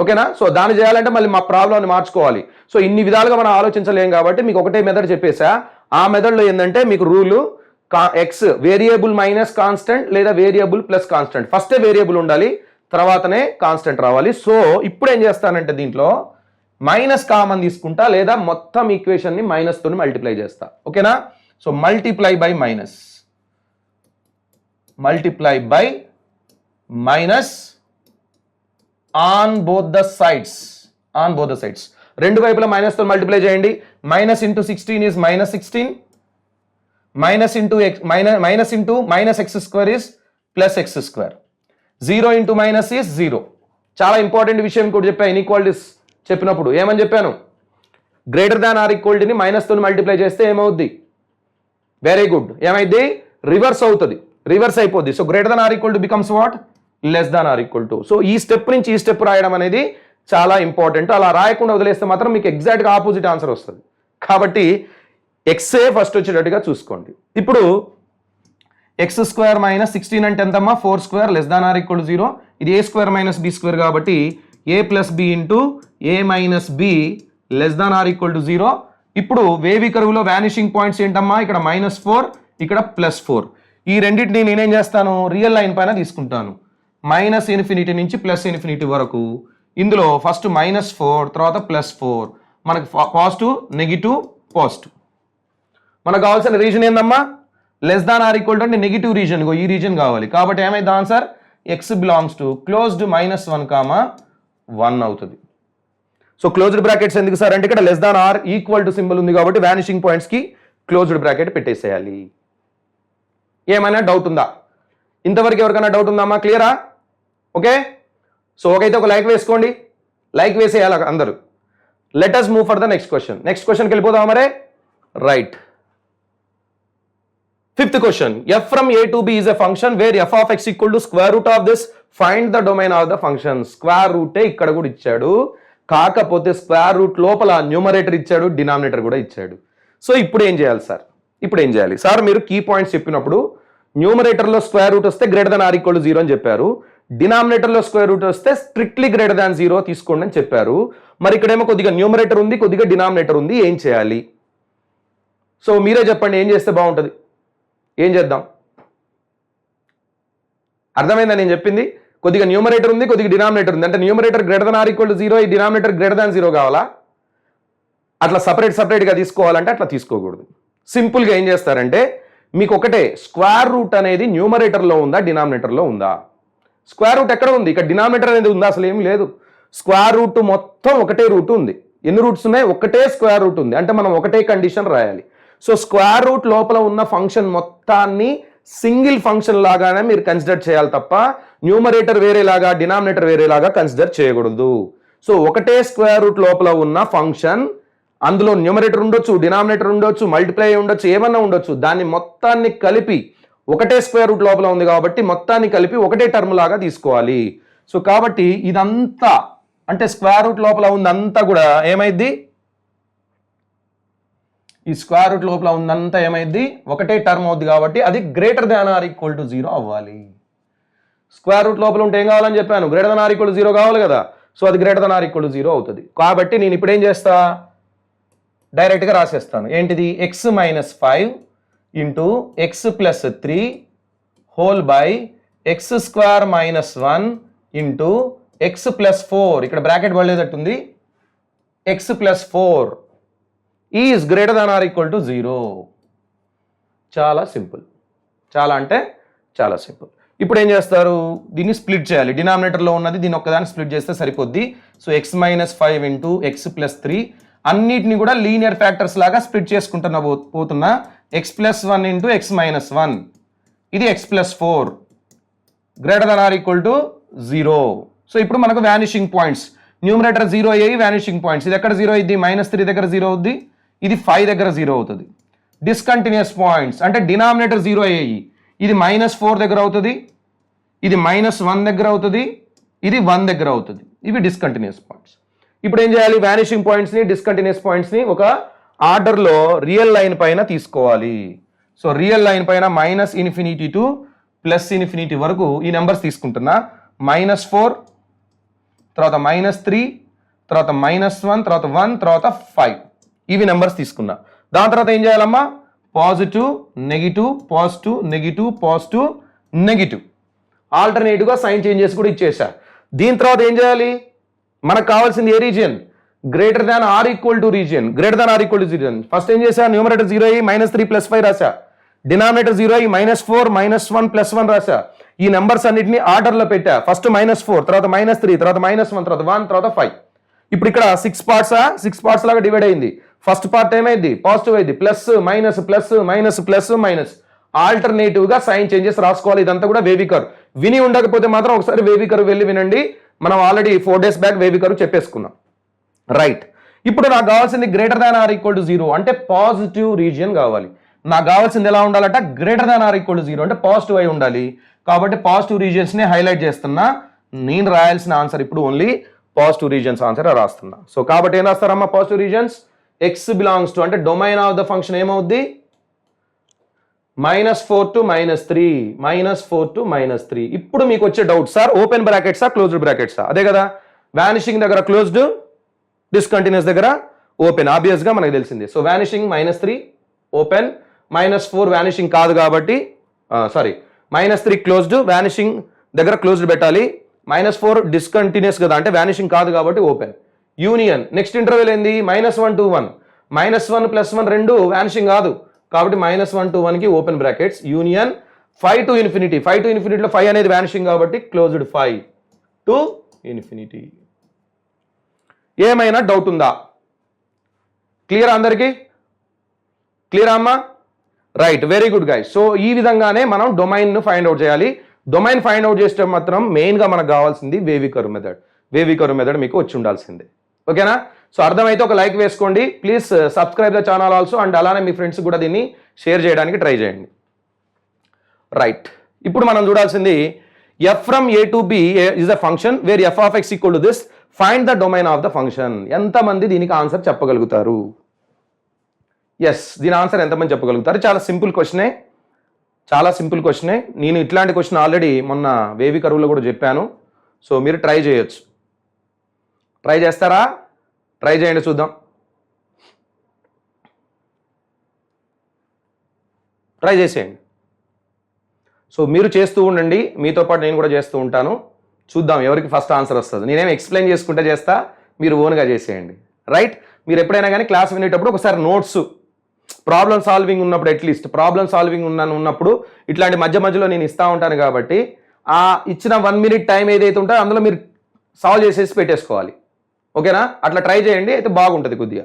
ఓకేనా? సో దాన్ని చేయాలంటే మళ్ళీ మా ప్రాబ్లమ్ని మార్చుకోవాలి. సో ఇన్ని విధాలుగా మనం ఆలోచించలేం కాబట్టి మీకు ఒకటే మెథడ్ చెప్పేసా. ఆ మెథడ్లో ఏంటంటే మీకు rule X variable minus constant లేదా వేరియబుల్ ప్లస్ కాన్స్టెంట్, ఫస్టే వేరియబుల్ ఉండాలి తర్వాతనే కాన్స్టెంట్ రావాలి. సో ఇప్పుడు ఏం చేస్తానంటే దీంట్లో మైనస్ కామన్ తీసుకుంటా లేదా మొత్తం ఈక్వేషన్ని మైనస్ తోని మల్టిప్లై చేస్తా. ఓకేనా? So multiply by minus on both the sides రెండు వైపులా మైనస్ తో మల్టిప్లై చేయండి. Minus into 16 is -16, minus into minus X square is plus X square, 0 into minus is 0. చాలా ఇంపార్టెంట్ విషయం కూడా చెప్పాను ఇన్ఈక్వాలిటీస్ చెప్పినప్పుడు. ఏమని చెప్పాను? గ్రేటర్ దాన్ ఆర్ ఈక్వాలిటీని మైనస్ తో మల్టిప్లై చేస్తే ఏమవుద్ది? వెరీ గుడ్, ఏమైంది? రివర్స్ అవుతుంది, రివర్స్ అయిపోద్ది. So greater than or equal to becomes what? Less than or equal to. So ఈ స్టెప్ నుంచి ఈ స్టెప్ రాయడం అనేది చాలా ఇంపార్టెంట్. అలా రాయకుండా వదిలేస్తే మాత్రం మీకు ఎగ్జాక్ట్గా ఆపోజిట్ ఆన్సర్ వస్తుంది. కాబట్టి ఎక్సే ఫస్ట్ వచ్చేటట్టుగా చూసుకోండి. ఇప్పుడు ఎక్స్ స్క్వేర్ మైనస్ 16 అంటే ఎంతమ్మా? 4 square less than or equal to 0. ఇది a square minus B square కాబట్టి a plus B into A minus b less than or equal to 0. ఇప్పుడు వేవి కరువులో వానిషింగ్ పాయింట్స్ ఏంటమ్మా? ఇక్కడ -4, ఇక్కడ +4. ఈ రెండింటిని నేనేం చేస్తాను? రియల్ లైన్ పైన తీసుకుంటాను. -∞ నుంచి +∞ వరకు. ఇందులో ఫస్ట్ -4 తర్వాత +4, మనకు పాజిటివ్ నెగిటివ్ పాజిటివ్. మనకు కావాల్సిన రీజన్ ఏందమ్మా? Less than or equal to అంటే నెగిటివ్ రీజన్, ఈ రీజన్ కావాలి. కాబట్టి ఏమైంది answer? X belongs to closed -1, అవుతుంది. సో క్లోజ్డ్ బ్రాకెట్స్ ఎందుకు సార్ అంటే ఇక్కడ less than or equal to symbol ఉంది కాబట్టి వానిషింగ్ పాయింట్స్ కి క్లోజ్డ్ బ్రాకెట్ పెట్టేసేయాలి. ఏమైనా డౌట్ ఉందా? ఇంతవరకు ఎవరికైనా డౌట్ ఉందమ్మా? క్లియరా? ఓకే. సో ఒకైతే ఒక లైక్ వేసుకోండి, లైక్ వేసేయాలి అందరూ. Let us move for the next question. Next క్వశ్చన్కి వెళ్ళిపోదాం మరే. Right. 5th question. f from a to b is a function where f of x equal to square root of this, find the domain of the function. Square రూటే ఇక్కడ కూడా ఇచ్చాడు, కాకపోతే square root లోపల numerator ఇచ్చాడు, denominator కూడా ఇచ్చాడు. So ఇప్పుడు ఏం చేయాలి సార్? ఇప్పుడు ఏం చేయాలి సార్? మీరు కీ పాయింట్స్ చెప్పినప్పుడు న్యూమరేటర్లో స్క్వేర్ రూట్ వస్తే greater than or equal to 0 అని చెప్పారు. డినామినేటర్లో స్క్వేర్ రూట్ వస్తే స్ట్రిక్ట్లీ గ్రేటర్ దాన్ 0 తీసుకోండి అని చెప్పారు. మరి ఇక్కడేమో కొద్దిగా న్యూమరేటర్ ఉంది, కొద్దిగా డినామినేటర్ ఉంది. ఏం చేయాలి? సో మీరే చెప్పండి, ఏం చేస్తే బాగుంటుంది? ఏం చేద్దాం? అర్థమైందా నేను చెప్పింది? కొద్దిగా న్యూమరేటర్ ఉంది, కొద్దిగా డినామినేటర్ ఉంది. అంటే numerator greater than or equal to 0, ఈ డినామినేటర్ గ్రేటర్ దాన్ 0 కావాలా? అట్లా సపరేట్గా తీసుకోవాలంటే అట్లా తీసుకోకూడదు. సింపుల్గా ఏం చేస్తారంటే మీకు ఒకటే, స్క్వేర్ రూట్ అనేది న్యూమరేటర్లో ఉందా డినామినేటర్లో ఉందా? స్క్వేర్ రూట్ ఎక్కడ ఉంది? ఇక్కడ డినామినేటర్ అనేది ఉందా? అసలు ఏమి లేదు. స్క్వేర్ రూట్ మొత్తం ఒకటే రూట్ ఉంది. ఎన్ని రూట్స్ ఉన్నాయి? ఒకటే స్క్వేర్ రూట్ ఉంది. అంటే మనం ఒకటే కండిషన్ రాయాలి. సో స్క్వేర్ రూట్ లోపల ఉన్న ఫంక్షన్ మొత్తాన్ని సింగిల్ ఫంక్షన్ లాగానే మీరు కన్సిడర్ చేయాలి తప్ప న్యూమరేటర్ వేరేలాగా డినామినేటర్ వేరేలాగా కన్సిడర్ చేయకూడదు. సో ఒకటే స్క్వేర్ రూట్ లోపల ఉన్న ఫంక్షన్, అందులో న్యూమరేటర్ ఉండొచ్చు, డినామినేటర్ ఉండొచ్చు, మల్టిప్లై ఉండొచ్చు, ఏమన్నా ఉండొచ్చు, దాన్ని మొత్తాన్ని కలిపి ఒకటే స్క్వేర్ రూట్ లోపల ఉంది కాబట్టి మొత్తాన్ని కలిపి ఒకటే టర్మ్ లాగా తీసుకోవాలి. సో కాబట్టి ఇదంతా అంటే స్క్వేర్ రూట్ లోపల ఉందంతా కూడా ఏమైంది? ఈ స్క్వేర్ రూట్ లోపల ఉందంతా ఏమైంది? ఒకటే టర్మ్ అవుద్ది కాబట్టి అది greater than or equal to 0 అవ్వాలి. స్క్వేర్ రూట్ లోపల ఉంటే ఏం కావాలని చెప్పాను? Greater than or equal to 0 కావాలి కదా. సో అది greater than or equal to 0 అవుతుంది. కాబట్టి నేను ఇప్పుడు ఏం చేస్తా? డైరెక్ట్గా రాసేస్తాను. ఏంటిది? x - 5 into x + 3 whole by x² - 1 into x + 4, ఇక్కడ బ్రాకెట్ పడలేదట్టుంది, x + 4 is greater than or equal to 0. చాలా సింపుల్, చాలా అంటే చాలా సింపుల్. ఇప్పుడు ఏం చేస్తారు? దీన్ని స్ప్లిట్ చేయాలి. డినామినేటర్లో ఉన్నది దీన్ని ఒక్కదాన్ని స్ప్లిట్ చేస్తే సరిపోద్ది. సో x - 5 ఇంటూ x + 3 అన్నిటిని కూడా లీనియర్ ఫ్యాక్టర్స్ లాగా స్ప్లిట్ చేసుకుంటున్నా పోతున్నా. x + 1 ఇంటూ x - 1, ఇది x + 4 greater than or equal to 0. So ఇప్పుడు మనకు వానిషింగ్ పాయింట్స్, న్యూమరేటర్ 0 అయ్యాయి, వానిషింగ్ పాయింట్స్. ఇది ఎక్కడ 0 అయింది? -3 దగ్గర 0 అవుద్ది, ఇది 5 దగ్గర 0 అవుతుంది. డిస్కంటిన్యూస్ పాయింట్స్ అంటే డినామినేటర్ 0 అయ్యాయి, ఇది -4 దగ్గర అవుతుంది, ఇది -1 దగ్గర అవుతుంది, ఇది 1 దగ్గర అవుతుంది. ఇవి డిస్కంటిన్యూస్ పాయింట్స్. ఇప్పుడు ఏం చేయాలి, వానిషింగ్ పాయింట్స్ని డిస్కంటిన్యూస్ పాయింట్స్ని ఒక ఆర్డర్లో రియల్ లైన్ పైన తీసుకోవాలి. సో రియల్ లైన్ పైన -∞ టు +∞ వరకు ఈ నెంబర్స్ తీసుకుంటున్నా. -4, తర్వాత -3, తర్వాత -1, తర్వాత 1, తర్వాత 5 ఇవి నెంబర్స్ తీసుకున్నా. దాని తర్వాత ఏం చేయాలమ్మా, positive negative positive negative positive negative ఆల్టర్నేటివ్గా సైన్ చేంజెస్ కూడా ఇచ్చేసా. దీని తర్వాత ఏం చేయాలి, మనకు కావాల్సింది ఏ region, greater than or equal to region. Greater than or equal to region first ఏం చేశా, న్యూమరేటర్ 0 అయ్యి -3 + 5 రాశా, డినామినేటర్ 0 అయ్యి -4 -1 +1 రాశా. ఈ నెంబర్స్ అన్నిటిని ఆర్డర్లో పెట్టా. ఫస్ట్ -4, తర్వాత -3, తర్వాత -1, తర్వాత 1, తర్వాత 5. ఇప్పుడు ఇక్కడ 6 పార్ట్స్ లాగా డివైడ్ అయింది. ఫస్ట్ పార్ట్ ఏమైంది, పాజిటివ్ అయింది, plus minus plus minus plus minus alternative గా సైన్ చేంజెస్ రాసుకోవాలి. ఇదంతా కూడా వేవికర్. విని ఉండకపోతే మాత్రం ఒకసారి వేవికర్ వెళ్ళి వినండి. మనం ఆల్రెడీ 4 days బ్యాక్ వేవికర్ చెప్పేసుకున్నాం. రైట్, ఇప్పుడు నాకు కావాల్సింది greater than or equal to 0 అంటే పాజిటివ్ రీజియన్ కావాలి. నాకు కావాల్సింది ఎలా ఉండాలంట, greater than or equal to 0 అంటే పాజిటివ్ అయి ఉండాలి. కాబట్టి పాజిటివ్ రీజియన్స్ ని హైలైట్ చేస్తున్నా. నేను రాయాల్సిన ఆన్సర్ ఇప్పుడు ఓన్లీ పాజిటివ్ రీజియన్స్ ఆన్సర్ రాస్తున్నా. సో కాబట్టి ఏం రాస్తారమ్మా, positive regions x belongs to అంటే డొమైన్ ఆఫ్ ద ఫంక్షన్ ఏమవుద్ది, -4 to -3, -4 to -3. ఇప్పుడు మీకు వచ్చే డౌట్, సార్ ఓపెన్ బ్రాకెట్సా క్లోజ్డ్ బ్రాకెట్సా? అదే కదా, వానిషింగ్ దగ్గర క్లోజ్డ్, డిస్కంటిన్యూస్ దగ్గర ఓపెన్, ఆబ్వియస్ గా మనకు తెలిసింది. సో వానిషింగ్ -3 ఓపెన్, -4 వానిషింగ్ కాదు కాబట్టి సారీ -3 క్లోజ్డ్, వానిషింగ్ దగ్గర క్లోజ్డ్ పెట్టాలి. -4 డిస్కంటిన్యూస్ కదా అంటే వానిషింగ్ కాదు కాబట్టి ఓపెన్. యూనియన్ నెక్స్ట్ ఇంటర్వెల్ ఏంది, -1 to 1, -1 + 1 రెండు వానిషింగ్ కాదు కాబట్టి -1 to 1 కి open brackets. Union 5 to ∞, 5 to ∞లో 5 అనేది వానిషింగ్ కాబట్టి క్లోజ్డ్ 5 to ∞. ఏమైనా డౌట్ ఉందా? క్లియర్ అందరికి? క్లియర్ అమ్మా? Right, very good guys. So ఈ విధంగానే మనం డొమైన్ ను ఫైండ్ అవుట్ చేయాలి. డొమైన్ ఫైండ్ అవుట్ చేస్తే మాత్రం మెయిన్ గా మనకు కావాల్సింది వేవికర్ మెథడ్. వేవికర్ మెథడ్ మీకు వచ్చి ఉండాల్సిందే. ఓకేనా? సో అర్థమైతే ఒక లైక్ వేసుకోండి. Please subscribe the channel also. And అలానే మీ ఫ్రెండ్స్ కూడా దీన్ని షేర్ చేయడానికి ట్రై చేయండి. రైట్, ఇప్పుడు మనం చూడాల్సింది f from a to b is a function where f of x equal to this, find the domain of the function. ఎంతమంది దీనికి ఆన్సర్ చెప్పగలుగుతారు? ఎస్, దీని ఆన్సర్ ఎంతమంది చెప్పగలుగుతారు? చాలా సింపుల్ క్వశ్చనే, చాలా సింపుల్ క్వశ్చనే. నేను ఇట్లాంటి క్వశ్చన్ ఆల్రెడీ మొన్న వేవి కరువులో కూడా చెప్పాను. సో మీరు ట్రై చేయొచ్చు. ట్రై చేస్తారా? ట్రై చేయండి చూద్దాం. ట్రై చేసేయండి. సో మీరు చేస్తూ ఉండండి, మీతో పాటు నేను కూడా చేస్తూ ఉంటాను. చూద్దాం ఎవరికి ఫస్ట్ ఆన్సర్ వస్తుంది. నేనేమి ఎక్స్ప్లెయిన్ చేసుకుంటే చేస్తా, మీరు ఓన్గా చేసేయండి. రైట్, మీరు ఎప్పుడైనా కానీ క్లాస్ వినేటప్పుడు ఒకసారి నోట్స్, ప్రాబ్లమ్ సాల్వింగ్ ఉన్నప్పుడు, అట్లీస్ట్ ప్రాబ్లమ్ సాల్వింగ్ ఉన్నప్పుడు ఇట్లాంటి మధ్యలో నేను ఇస్తూ ఉంటాను కాబట్టి ఆ ఇచ్చిన 1 minute టైం ఏదైతే ఉంటుందో అందులో మీరు సాల్వ్ చేసేసి పెట్టేసుకోవాలి. ఓకేనా? అట్లా ట్రై చేయండి, అయితే బాగుంటుంది కొద్దిగా.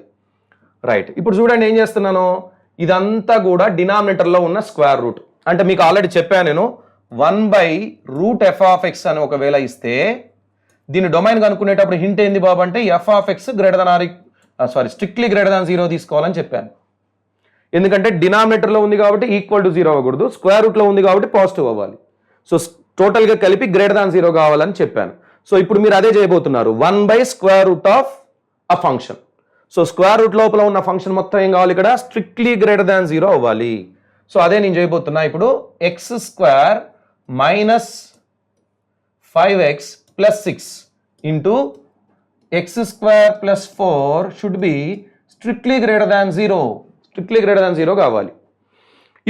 రైట్, ఇప్పుడు చూడండి ఏం చేస్తున్నాను. ఇదంతా కూడా డినామినేటర్లో ఉన్న స్క్వేర్ రూట్. అంటే మీకు ఆల్రెడీ చెప్పాను నేను, 1/√f of x అని ఒకవేళ ఇస్తే దీని డొమైన్ కనుక్కునేటప్పుడు హింట్ ఏంది బాబు అంటే f of x strictly greater than 0 తీసుకోవాలని చెప్పాను. ఎందుకంటే డినామినేటర్లో ఉంది కాబట్టి ఈక్వల్ టు 0 అవ్వకూడదు, స్క్వేర్ రూట్లో ఉంది కాబట్టి పాజిటివ్ అవ్వాలి. సో టోటల్గా కలిపి గ్రేటర్ దాన్ 0 కావాలని చెప్పాను. సో ఇప్పుడు మీరు అదే చేయబోతున్నారు, 1/√of a function. So square root లోపల ఉన్న ఫంక్షన్ మొత్తం ఏం కావాలి ఇక్కడ, స్ట్రిక్ట్లీ గ్రేటర్ దాన్ 0 అవ్వాలి. సో అదే నేను చేయబోతున్నా ఇప్పుడు. x² - 5x + 6 into x² + 4 should be strictly greater than 0. Strictly greater than 0 కావాలి.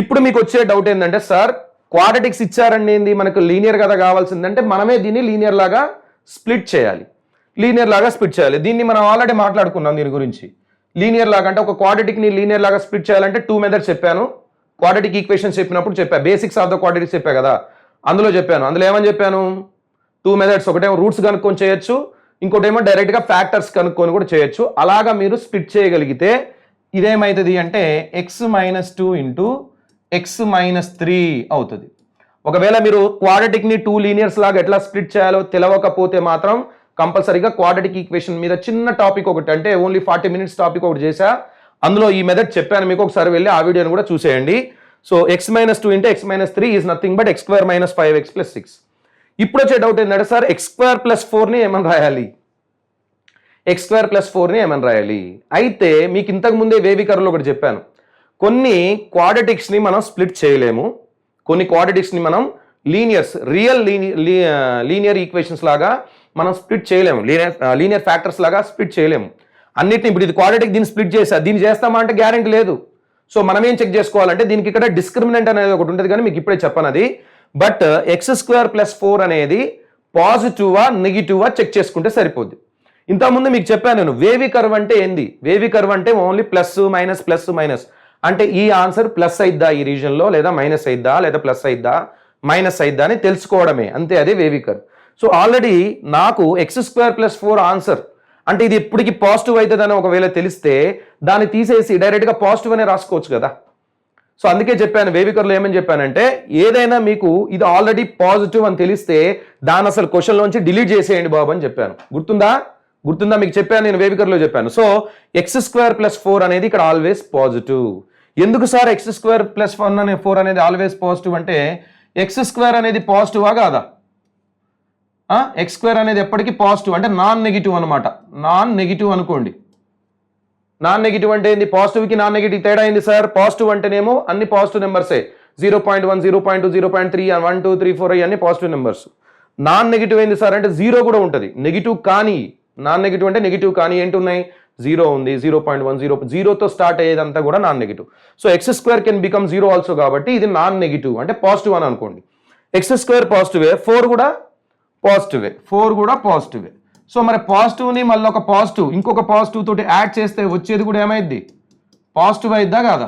ఇప్పుడు మీకు వచ్చే డౌట్ ఏంటంటే, సార్ క్వాడ్రాటిక్స్ ఇచ్చారండి, ఏంది మనకు లీనియర్ కదా కావాల్సిందంటే మనమే దీన్ని లీనియర్ లాగా స్ప్లిట్ చేయాలి. లీనియర్ లాగా స్ప్లిట్ చేయాలి. దీన్ని మనం ఆల్రెడీ మాట్లాడుకున్నాం దీని గురించి. లీనియర్ లాగా అంటే ఒక క్వాడ్రాటిక్ని లీనియర్ లాగా స్ప్లిట్ చేయాలంటే 2 మెథడ్స్ చెప్పాను. క్వాడ్రాటిక్ ఈక్వేషన్స్ చెప్పినప్పుడు చెప్పా, బేసిక్స్ ఆఫ్ ద క్వాడ్రాటిక్స్ చెప్పా కదా, అందులో చెప్పాను. అందులో ఏమని చెప్పాను, 2 మెథడ్స్. ఒకటేమో రూట్స్ కనుక్కొని చేయొచ్చు, ఇంకోటేమో డైరెక్ట్గా ఫ్యాక్టర్స్ కనుక్కొని కూడా చేయొచ్చు. అలాగా మీరు స్ప్లిట్ చేయగలిగితే ఇదేమవుతుంది అంటే x - 2 ఇంటూ x - 3 అవుతుంది. ఒకవేళ మీరు క్వాడ్రాటిక్ని 2 లీనియర్స్ లాగా ఎట్లా స్ప్లిట్ చేయాలో తెలియకపోతే మాత్రం కంపల్సరీగా క్వాడ్రాటిక్ ఈక్వేషన్ మీద చిన్న టాపిక్ ఒకటి, అంటే ఓన్లీ 40 minutes టాపిక్ ఒకటి చేశా. అందులో ఈ మెథడ్ చెప్పాను మీకు, ఒకసారి వెళ్ళి ఆ వీడియోని కూడా చూసేయండి. So x - 2 into x - 3 is nothing but x² - 5x + 6. ఇప్పుడు వచ్చే డౌట్ ఏంటంటే, సార్ x² + 4ని ఏమని రాయాలి? ఎక్స్ స్క్వేర్ ప్లస్ 4ని ఏమని రాయాలి. అయితే మీకు ఇంతకు ముందే వేవ్ కర్వ్లో ఒకటి చెప్పాను, కొన్ని క్వాడ్రాటిక్స్ని మనం స్ప్లిట్ చేయలేము, కొన్ని క్వాడ్రాటిక్స్ని మనం లీనియర్ ఈక్వేషన్స్ లాగా మనం స్ప్లిట్ చేయలేము, లీనియర్ ఫ్యాక్టర్స్ లాగా స్ప్లిట్ చేయలేము అన్నిటిని. ఇప్పుడు ఇది క్వాడ్రాటిక్, దీన్ని స్ప్లిట్ చేసా, దీన్ని చేస్తామా అంటే గ్యారెంటీ లేదు. సో మనం ఏం చెక్ చేసుకోవాలంటే దీనికి ఇక్కడ డిస్క్రిమినెంట్ అనేది ఒకటి ఉంటుంది, కానీ మీకు ఇప్పుడే చెప్పను అది. బట్ ఎక్స్ స్క్వేర్ ప్లస్ 4 అనేది పాజిటివా నెగిటివా చెక్ చేసుకుంటే సరిపోద్ది. ఇంతకుముందు మీకు చెప్పాను నేను వేవ్ కర్వ్ అంటే ఏంది. వేవ్ కర్వ్ అంటే ఓన్లీ ప్లస్ మైనస్ అంటే ఈ ఆన్సర్ ప్లస్ అయిద్దా ఈ రీజన్లో, లేదా మైనస్ అయిద్దా, లేదా ప్లస్ అయిద్దా మైనస్ అయిద్దా అని తెలుసుకోవడమే, అంతే, అదే వేవ్ కర్వ్. సో ఆల్రెడీ నాకు ఎక్స్ స్క్వేర్ ప్లస్ 4 ఆన్సర్ అంటే ఇది ఎప్పటికీ పాజిటివ్ అవుతుందని ఒకవేళ తెలిస్తే దాన్ని తీసేసి డైరెక్ట్గా పాజిటివ్ అనే రాసుకోవచ్చు కదా. సో అందుకే చెప్పాను వేవ్ కర్వ్లో ఏమని చెప్పానంటే, ఏదైనా మీకు ఇది ఆల్రెడీ పాజిటివ్ అని తెలిస్తే దాన్ని అసలు క్వశ్చన్లోంచి డిలీట్ చేసేయండి బాబు అని చెప్పాను. గుర్తుందా మీకు చెప్పాను, నేను వేవ్ కర్వ్లో చెప్పాను. సో ఎక్స్ స్క్వేర్ ప్లస్ 4 అనేది ఇక్కడ ఆల్వేస్ పాజిటివ్. ఎందుకు సార్ ఎక్స్ స్క్వేర్ ప్లస్ 4 అనేది ఆల్వేస్ పాజిటివ్ అంటే, ఎక్స్ స్క్వేర్ అనేది పాజిటివా కాదా? ఎక్స్ స్క్వేర్ అనేది ఎప్పటికీ పాజిటివ్ అంటే నాన్ నెగిటివ్ అనమాట. నాన్ నెగిటివ్ అనుకోండి. నాన్ నెగిటివ్ అంటే ఏంది? పాజిటివ్కి నాన్ నెగిటివ్ తేడా అయింది సార్. పాజిటివ్ అంటేనేమో అన్ని పాజిటివ్ నెంబర్సే, 0.1 0.2 0.3 1 2 3 4 అన్ని పాజిటివ్ నెంబర్స్. నాన్ నెగిటివ్ ఏంది సార్ అంటే 0 కూడా ఉంటుంది, నెగిటివ్ కానీ. నాన్ నెగిటివ్ అంటే నెగిటివ్ కానీ ఏంటి ఉన్నాయి? 0 ఉంది, 0.1 0తో స్టార్ట్ అయ్యేదంతా కూడా non negative. So x square can become 0 also, కాబట్టి ఇది నాన్ నెగిటివ్ అంటే పాజిటివ్ అని అనుకోండి. ఎక్స్ స్క్వేర్ పాజిటివే, 4 కూడా పాజిటివే. సో మరి పాజిటివ్ని మళ్ళీ ఒక పాజిటివ్ ఇంకొక పాజిటివ్ తోటి యాడ్ చేస్తే వచ్చేది కూడా ఏమైద్ది? పాజిటివ్ అయిద్దా కాదా?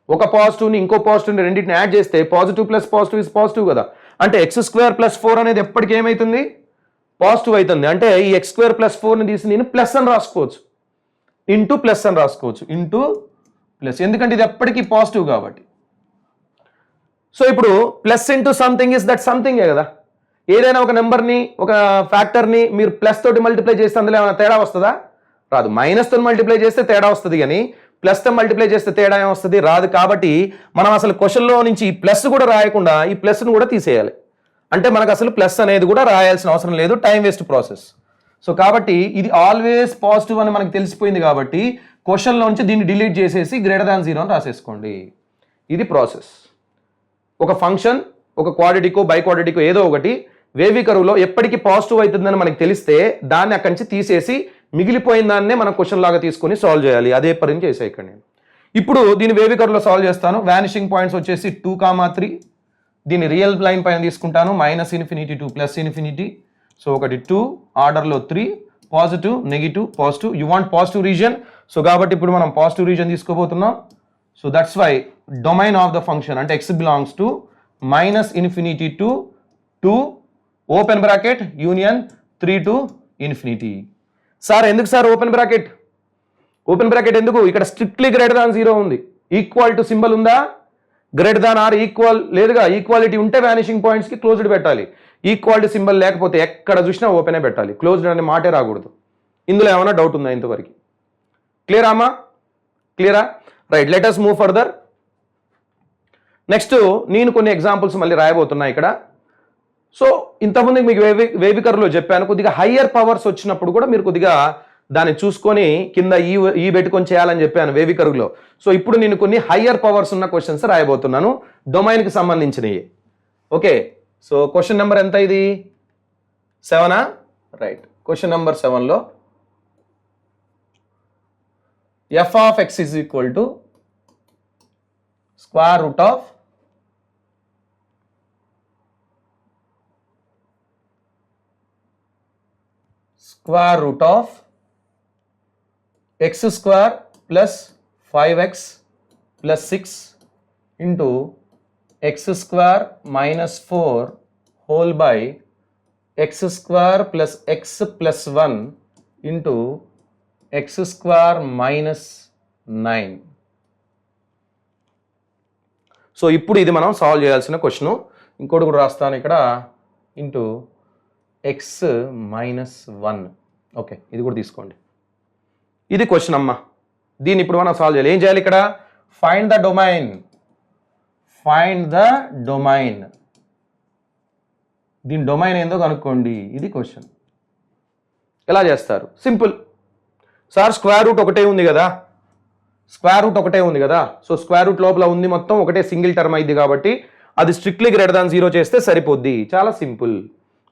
ఒక పాజిటివ్ని ఇంకో పాజిటివ్ని రెండింటిని యాడ్ చేస్తే positive plus positive is positive కదా. అంటే ఎక్స్ స్క్వేర్ ప్లస్ 4 అనేది ఎప్పటికీ ఏమవుతుంది? పాజిటివ్ అవుతుంది. అంటే ఈ ఎక్స్ స్క్వేర్ ప్లస్ 4ని తీసి నేను ప్లస్ అని రాసుకోవచ్చు, ఇంటూ ప్లస్ అని రాసుకోవచ్చు, ఇంటూ ప్లస్, ఎందుకంటే ఇది ఎప్పటికీ పాజిటివ్ కాబట్టి. సో ఇప్పుడు plus into something is that సంథింగే కదా. ఏదైనా ఒక నెంబర్ని, ఒక ఫ్యాక్టర్ని మీరు ప్లస్ తోటి మల్టిప్లై చేస్తే అందులో ఏమైనా తేడా వస్తుందా? రాదు. మైనస్తో మల్టిప్లై చేస్తే తేడా వస్తుంది, కానీ ప్లస్తో మల్టిప్లై చేస్తే తేడా ఏమొస్తుంది? రాదు. కాబట్టి మనం అసలు క్వశ్చన్లో నుంచి ఈ ప్లస్ కూడా రాయకుండా ఈ ప్లస్ను కూడా తీసేయాలి. అంటే మనకు అసలు ప్లస్ అనేది కూడా రాయాల్సిన అవసరం లేదు, టైం వేస్ట్ ప్రాసెస్. సో కాబట్టి ఇది ఆల్వేస్ పాజిటివ్ అని మనకు తెలిసిపోయింది కాబట్టి క్వశ్చన్లోంచి దీన్ని డిలీట్ చేసేసి >0 అని రాసేసుకోండి. ఇది ప్రాసెస్. ఒక ఫంక్షన్, ఒక క్వాడ్రాటికో బైక్వాడ్రాటికో ఏదో ఒకటి వేవ్ కర్వ్లో ఎప్పటికీ పాజిటివ్ అవుతుందని మనకు తెలిస్తే దాన్ని అక్కడి నుంచి తీసేసి మిగిలిపోయిన దాన్నే మనం క్వశ్చన్ లాగా తీసుకొని సాల్వ్ చేయాలి. అదే పని చేసే ఇక్కడ నేను ఇప్పుడు దీన్ని వేవ్ కర్వ్లో సాల్వ్ చేస్తాను. వానిషింగ్ పాయింట్స్ వచ్చేసి 2, 3. దీన్ని రియల్ లైన్ పైన తీసుకుంటాను, -∞ to +∞. సో ఒకటి 2, ఆర్డర్లో 3, positive negative positive. You want positive region, so కాబట్టి ఇప్పుడు మనం పాజిటివ్ రీజన్ తీసుకోబోతున్నాం. So that's why domain of the function అంటే x belongs to -∞ to 2 open bracket union 3 to ∞. Sir ఎందుకు సార్ ఓపెన్ బ్రాకెట్ ఎందుకు? ఇక్కడ స్ట్రిక్ట్లీ >0 ఉంది. ఈక్వల్ టు సింబల్ ఉందా? >= లేదుగా. ఈక్వాలిటీ ఉంటే వానిషింగ్ పాయింట్స్కి క్లోజ్డ్ పెట్టాలి. ఈక్వాలిటీ సింబల్ లేకపోతే ఎక్కడ చూసినా ఓపెనే పెట్టాలి, క్లోజ్డ్ అనే మాటే రాకూడదు. ఇందులో ఏమైనా డౌట్ ఉందా ఇంతవరకు? క్లియరా అమ్మా? క్లియరా? Right, let us move further. Next నేను కొన్ని ఎగ్జాంపుల్స్ మళ్ళీ రాయబోతున్నా ఇక్కడ. సో ఇంతకుముందు మీకు వేవ్ కర్వ్లో చెప్పాను, కొద్దిగా హయ్యర్ పవర్స్ వచ్చినప్పుడు కూడా మీరు కొద్దిగా దాన్ని చూసుకొని కింద ఈ పెట్టుకొని చేయాలని చెప్పాను వేవ్ కర్వ్లో. సో ఇప్పుడు నేను కొన్ని హయ్యర్ పవర్స్ ఉన్న క్వశ్చన్స్ రాయబోతున్నాను, డొమైన్కి సంబంధించినవి. ఓకే, సో క్వశ్చన్ నెంబర్ ఎంత ఇది? 7. రైట్, క్వశ్చన్ నెంబర్ 7లో f of x is equal to square root of x square plus 5x plus 6 into x square minus 4 whole by x square plus x plus 1 into x square minus 9. So ఇప్పుడు ఇది మనం solve చేయాల్సిన question. ఇంకోటి కూడా రాస్తాను ఇక్కడ, into x minus 1. Okay, ఇది కూడా తీసుకోండి. ఇది క్వశ్చన్ అమ్మా. దీన్ని ఇప్పుడు మనం సాల్వ్ చేయాలి. ఏం చేయాలి ఇక్కడ? Find the domain. దీని డొమైన్ ఏందో కనుక్కోండి. ఇది క్వశ్చన్. ఎలా చేస్తారు? సింపుల్. సార్ స్క్వేర్ రూట్ ఒకటే ఉంది కదా, స్క్వేర్ రూట్ ఒకటే ఉంది కదా, సో స్క్వేర్ రూట్ లోపల ఉంది మొత్తం ఒకటే సింగిల్ టర్మ్ అయింది కాబట్టి అది స్ట్రిక్ట్లీ గ్రేటర్ దాన్ 0 చేస్తే సరిపోద్ది. చాలా సింపుల్,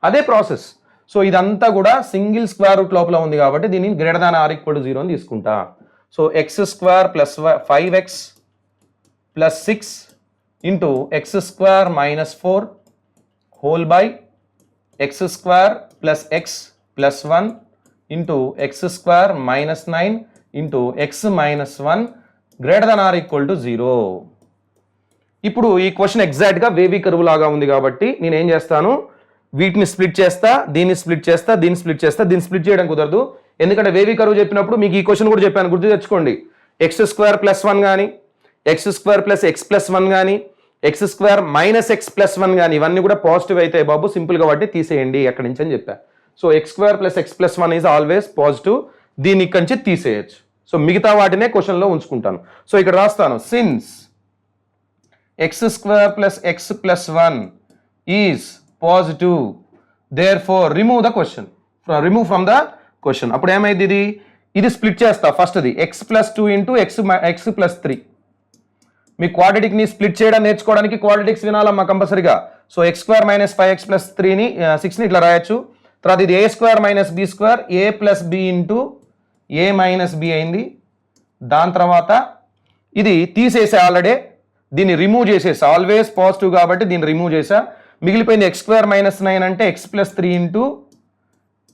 అదే ప్రాసెస్. సో ఇదంతా కూడా సింగిల్ స్క్వేర్ రూట్ లోపల ఉంది కాబట్టి దీన్ని greater than or equal to 0 అని తీసుకుంటా. So x square plus 5x plus 6 into X square minus 4 whole by X square plus X plus 1 into X square minus 9 into x minus 1 greater than or equal to 0. ఇప్పుడు ఈ question ఎగ్జాక్ట్గా wavy curve లాగా ఉంది కాబట్టి నేను ఏం చేస్తాను, వీటిని స్ప్లిట్ చేస్తా, దీన్ని స్ప్లిట్ చేస్తా, దీన్ని స్ప్లిట్ చేస్తా. దీన్ని స్ప్లిట్ చేయడం కుదరదు, ఎందుకంటే వేవీ కర్వ్ చెప్పినప్పుడు మీకు ఈ క్వశ్చన్ కూడా చెప్పాను, గుర్తు తెచ్చుకోండి. ఎక్స్ స్క్వేర్ ప్లస్ 1 కానీ, X square plus X plus 1 కానీ, X square minus X plus 1 కానీ ఇవన్నీ కూడా పాజిటివ్ అయితే బాబు సింపుల్గా వాటి తీసేయండి ఎక్కడి నుంచి అని చెప్పా. So x square plus X plus 1 is always positive, దీన్ని ఇక్కడి నుంచి తీసేయచ్చు. సో మిగతా వాటినే క్వశ్చన్లో ఉంచుకుంటాను. సో ఇక్కడ రాస్తాను, since X square plus X plus 1 is positive, therefore remove the question, remove from the question. అప్పుడు ఏమైంది, ఇది స్ప్లిట్ చేస్తా. ఫస్ట్ది x plus 2 into x plus 3. మీ క్వాడ్రాటిక్ని స్ప్లిట్ చేయడం నేర్చుకోవడానికి క్వాడ్రాటిక్స్ వినాలమ్మా కంపల్సరీగా. So x square minus 5x plus 3ని 6ని ఇట్లా రాయొచ్చు. తర్వాత ఇది a square minus B square, a plus B into A minus b అయింది. దాని తర్వాత ఇది తీసేసా, ఆల్రెడీ దీన్ని రిమూవ్ చేసేసా, ఆల్వేస్ పాజిటివ్ కాబట్టి దీన్ని రిమూవ్ చేసా. మిగిలిపోయింది ఎక్స్ స్క్వేర్ మైనస్ 9 అంటే X plus 3 into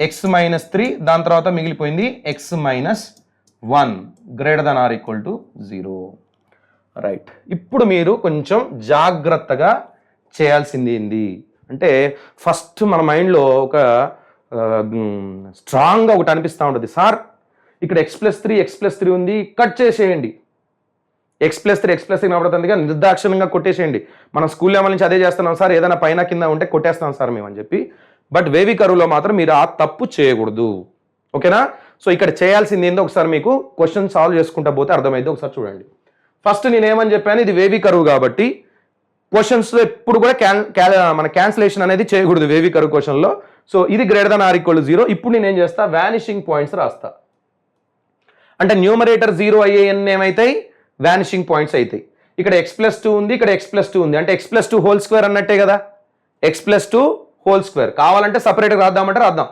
x minus 3. దాని తర్వాత మిగిలిపోయింది X minus 1 greater than or equal to 0. Right, ఇప్పుడు మీరు కొంచెం జాగ్రత్తగా చేయాల్సింది ఏంది అంటే, ఫస్ట్ మన మైండ్లో ఒక స్ట్రాంగ్గా ఒకటి అనిపిస్తూ ఉంటుంది, సార్ ఇక్కడ ఎక్స్ ప్లస్ 3 ఉంది, కట్ చేసేయండి. ఎక్స్ ప్లస్ 3 కనబడుతుందిగా నిర్దాక్షిణ్యంగా కొట్టేసేయండి. మనం స్కూల్ లెవెల్ నుంచి అదే చేస్తున్నాం సార్, ఏదైనా పైన కింద ఉంటే కొట్టేస్తాం సార్ మేము అని చెప్పి. బట్ వేవీ కర్వ్లో మాత్రం మీరు ఆ తప్పు చేయకూడదు, ఓకేనా? సో ఇక్కడ చేయాల్సింది ఏందో ఒకసారి మీకు క్వశ్చన్ సాల్వ్ చేసుకుంటా పోతే అర్థమైంది. ఒకసారి చూడండి. ఫస్ట్ నేను ఏమని చెప్పాను, ఇది వేవీ కర్వ్ కాబట్టి క్వశ్చన్స్లో ఎప్పుడు కూడా మన క్యాన్సిలేషన్ అనేది చేయకూడదు వేవీ కర్వ్ క్వశ్చన్లో. సో ఇది greater than or equal to 0. ఇప్పుడు నేను ఏం చేస్తా, వానిషింగ్ పాయింట్స్ రాస్తా. అంటే న్యూమరేటర్ 0 అయ్యే ఏమైతాయి, వానిషింగ్ పాయింట్స్ అవుతాయి. ఇక్కడ ఎక్స్ ప్లస్ 2 ఉంది, ఇక్కడ ఎక్స్ ప్లస్ 2 ఉంది, అంటే ఎక్స్ ప్లస్ 2 హోల్ స్క్వేర్ అన్నట్టే కదా. ఎక్స్ ప్లస్ 2 హోల్ స్క్వేర్ కావాలంటే సపరేట్గా రాద్దామంటే రాద్దాం.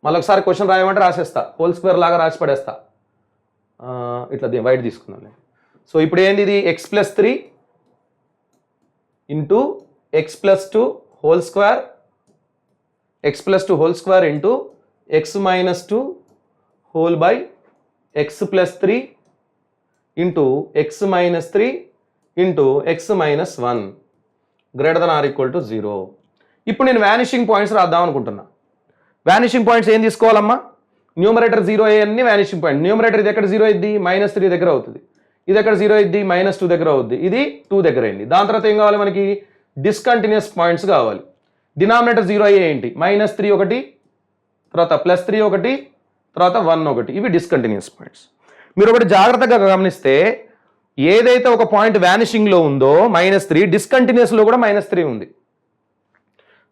మళ్ళీ ఒకసారి క్వశ్చన్ రాయమంటే రాసేస్తా, హోల్ స్క్వేర్ లాగా రాసి పడేస్తా. ఇట్లా వైట్ తీసుకుందాం నేను. సో ఇప్పుడు ఏంది, ఇది X plus 3 into x plus 2 whole square, X plus 2 whole square into x minus 2 whole by X plus 3 into x minus 3 into x minus 1 greater than are equal to 0. ఇప్పుడు నేను vanishing points రాద్దాం అనుకుంటున్నా. Vanishing points ఏం తీసుకోవాలమ్మా, numerator 0 అన్ని vanishing point. Numerator ఇది ఎక్కడ 0 అయింది, -3 దగ్గర అవుతుంది. ఇది ఎక్కడ 0 అయింది, -2 దగ్గర అవుద్ది. ఇది 2 దగ్గర అయింది. దాని తర్వాత ఏం కావాలి మనకి, డిస్కంటిన్యూస్ పాయింట్స్ కావాలి. డినామినేటర్ 0 అయ్యే ఏంటి, -3 ఒకటి, తర్వాత +3 ఒకటి, తర్వాత 1 ఒకటి. ఇవి డిస్కంటిన్యూస్ పాయింట్స్. మీరు ఒకటి జాగ్రత్తగా గమనిస్తే, ఏదైతే ఒక పాయింట్ వానిషింగ్లో ఉందో -3, డిస్కంటిన్యూస్లో కూడా -3 ఉంది.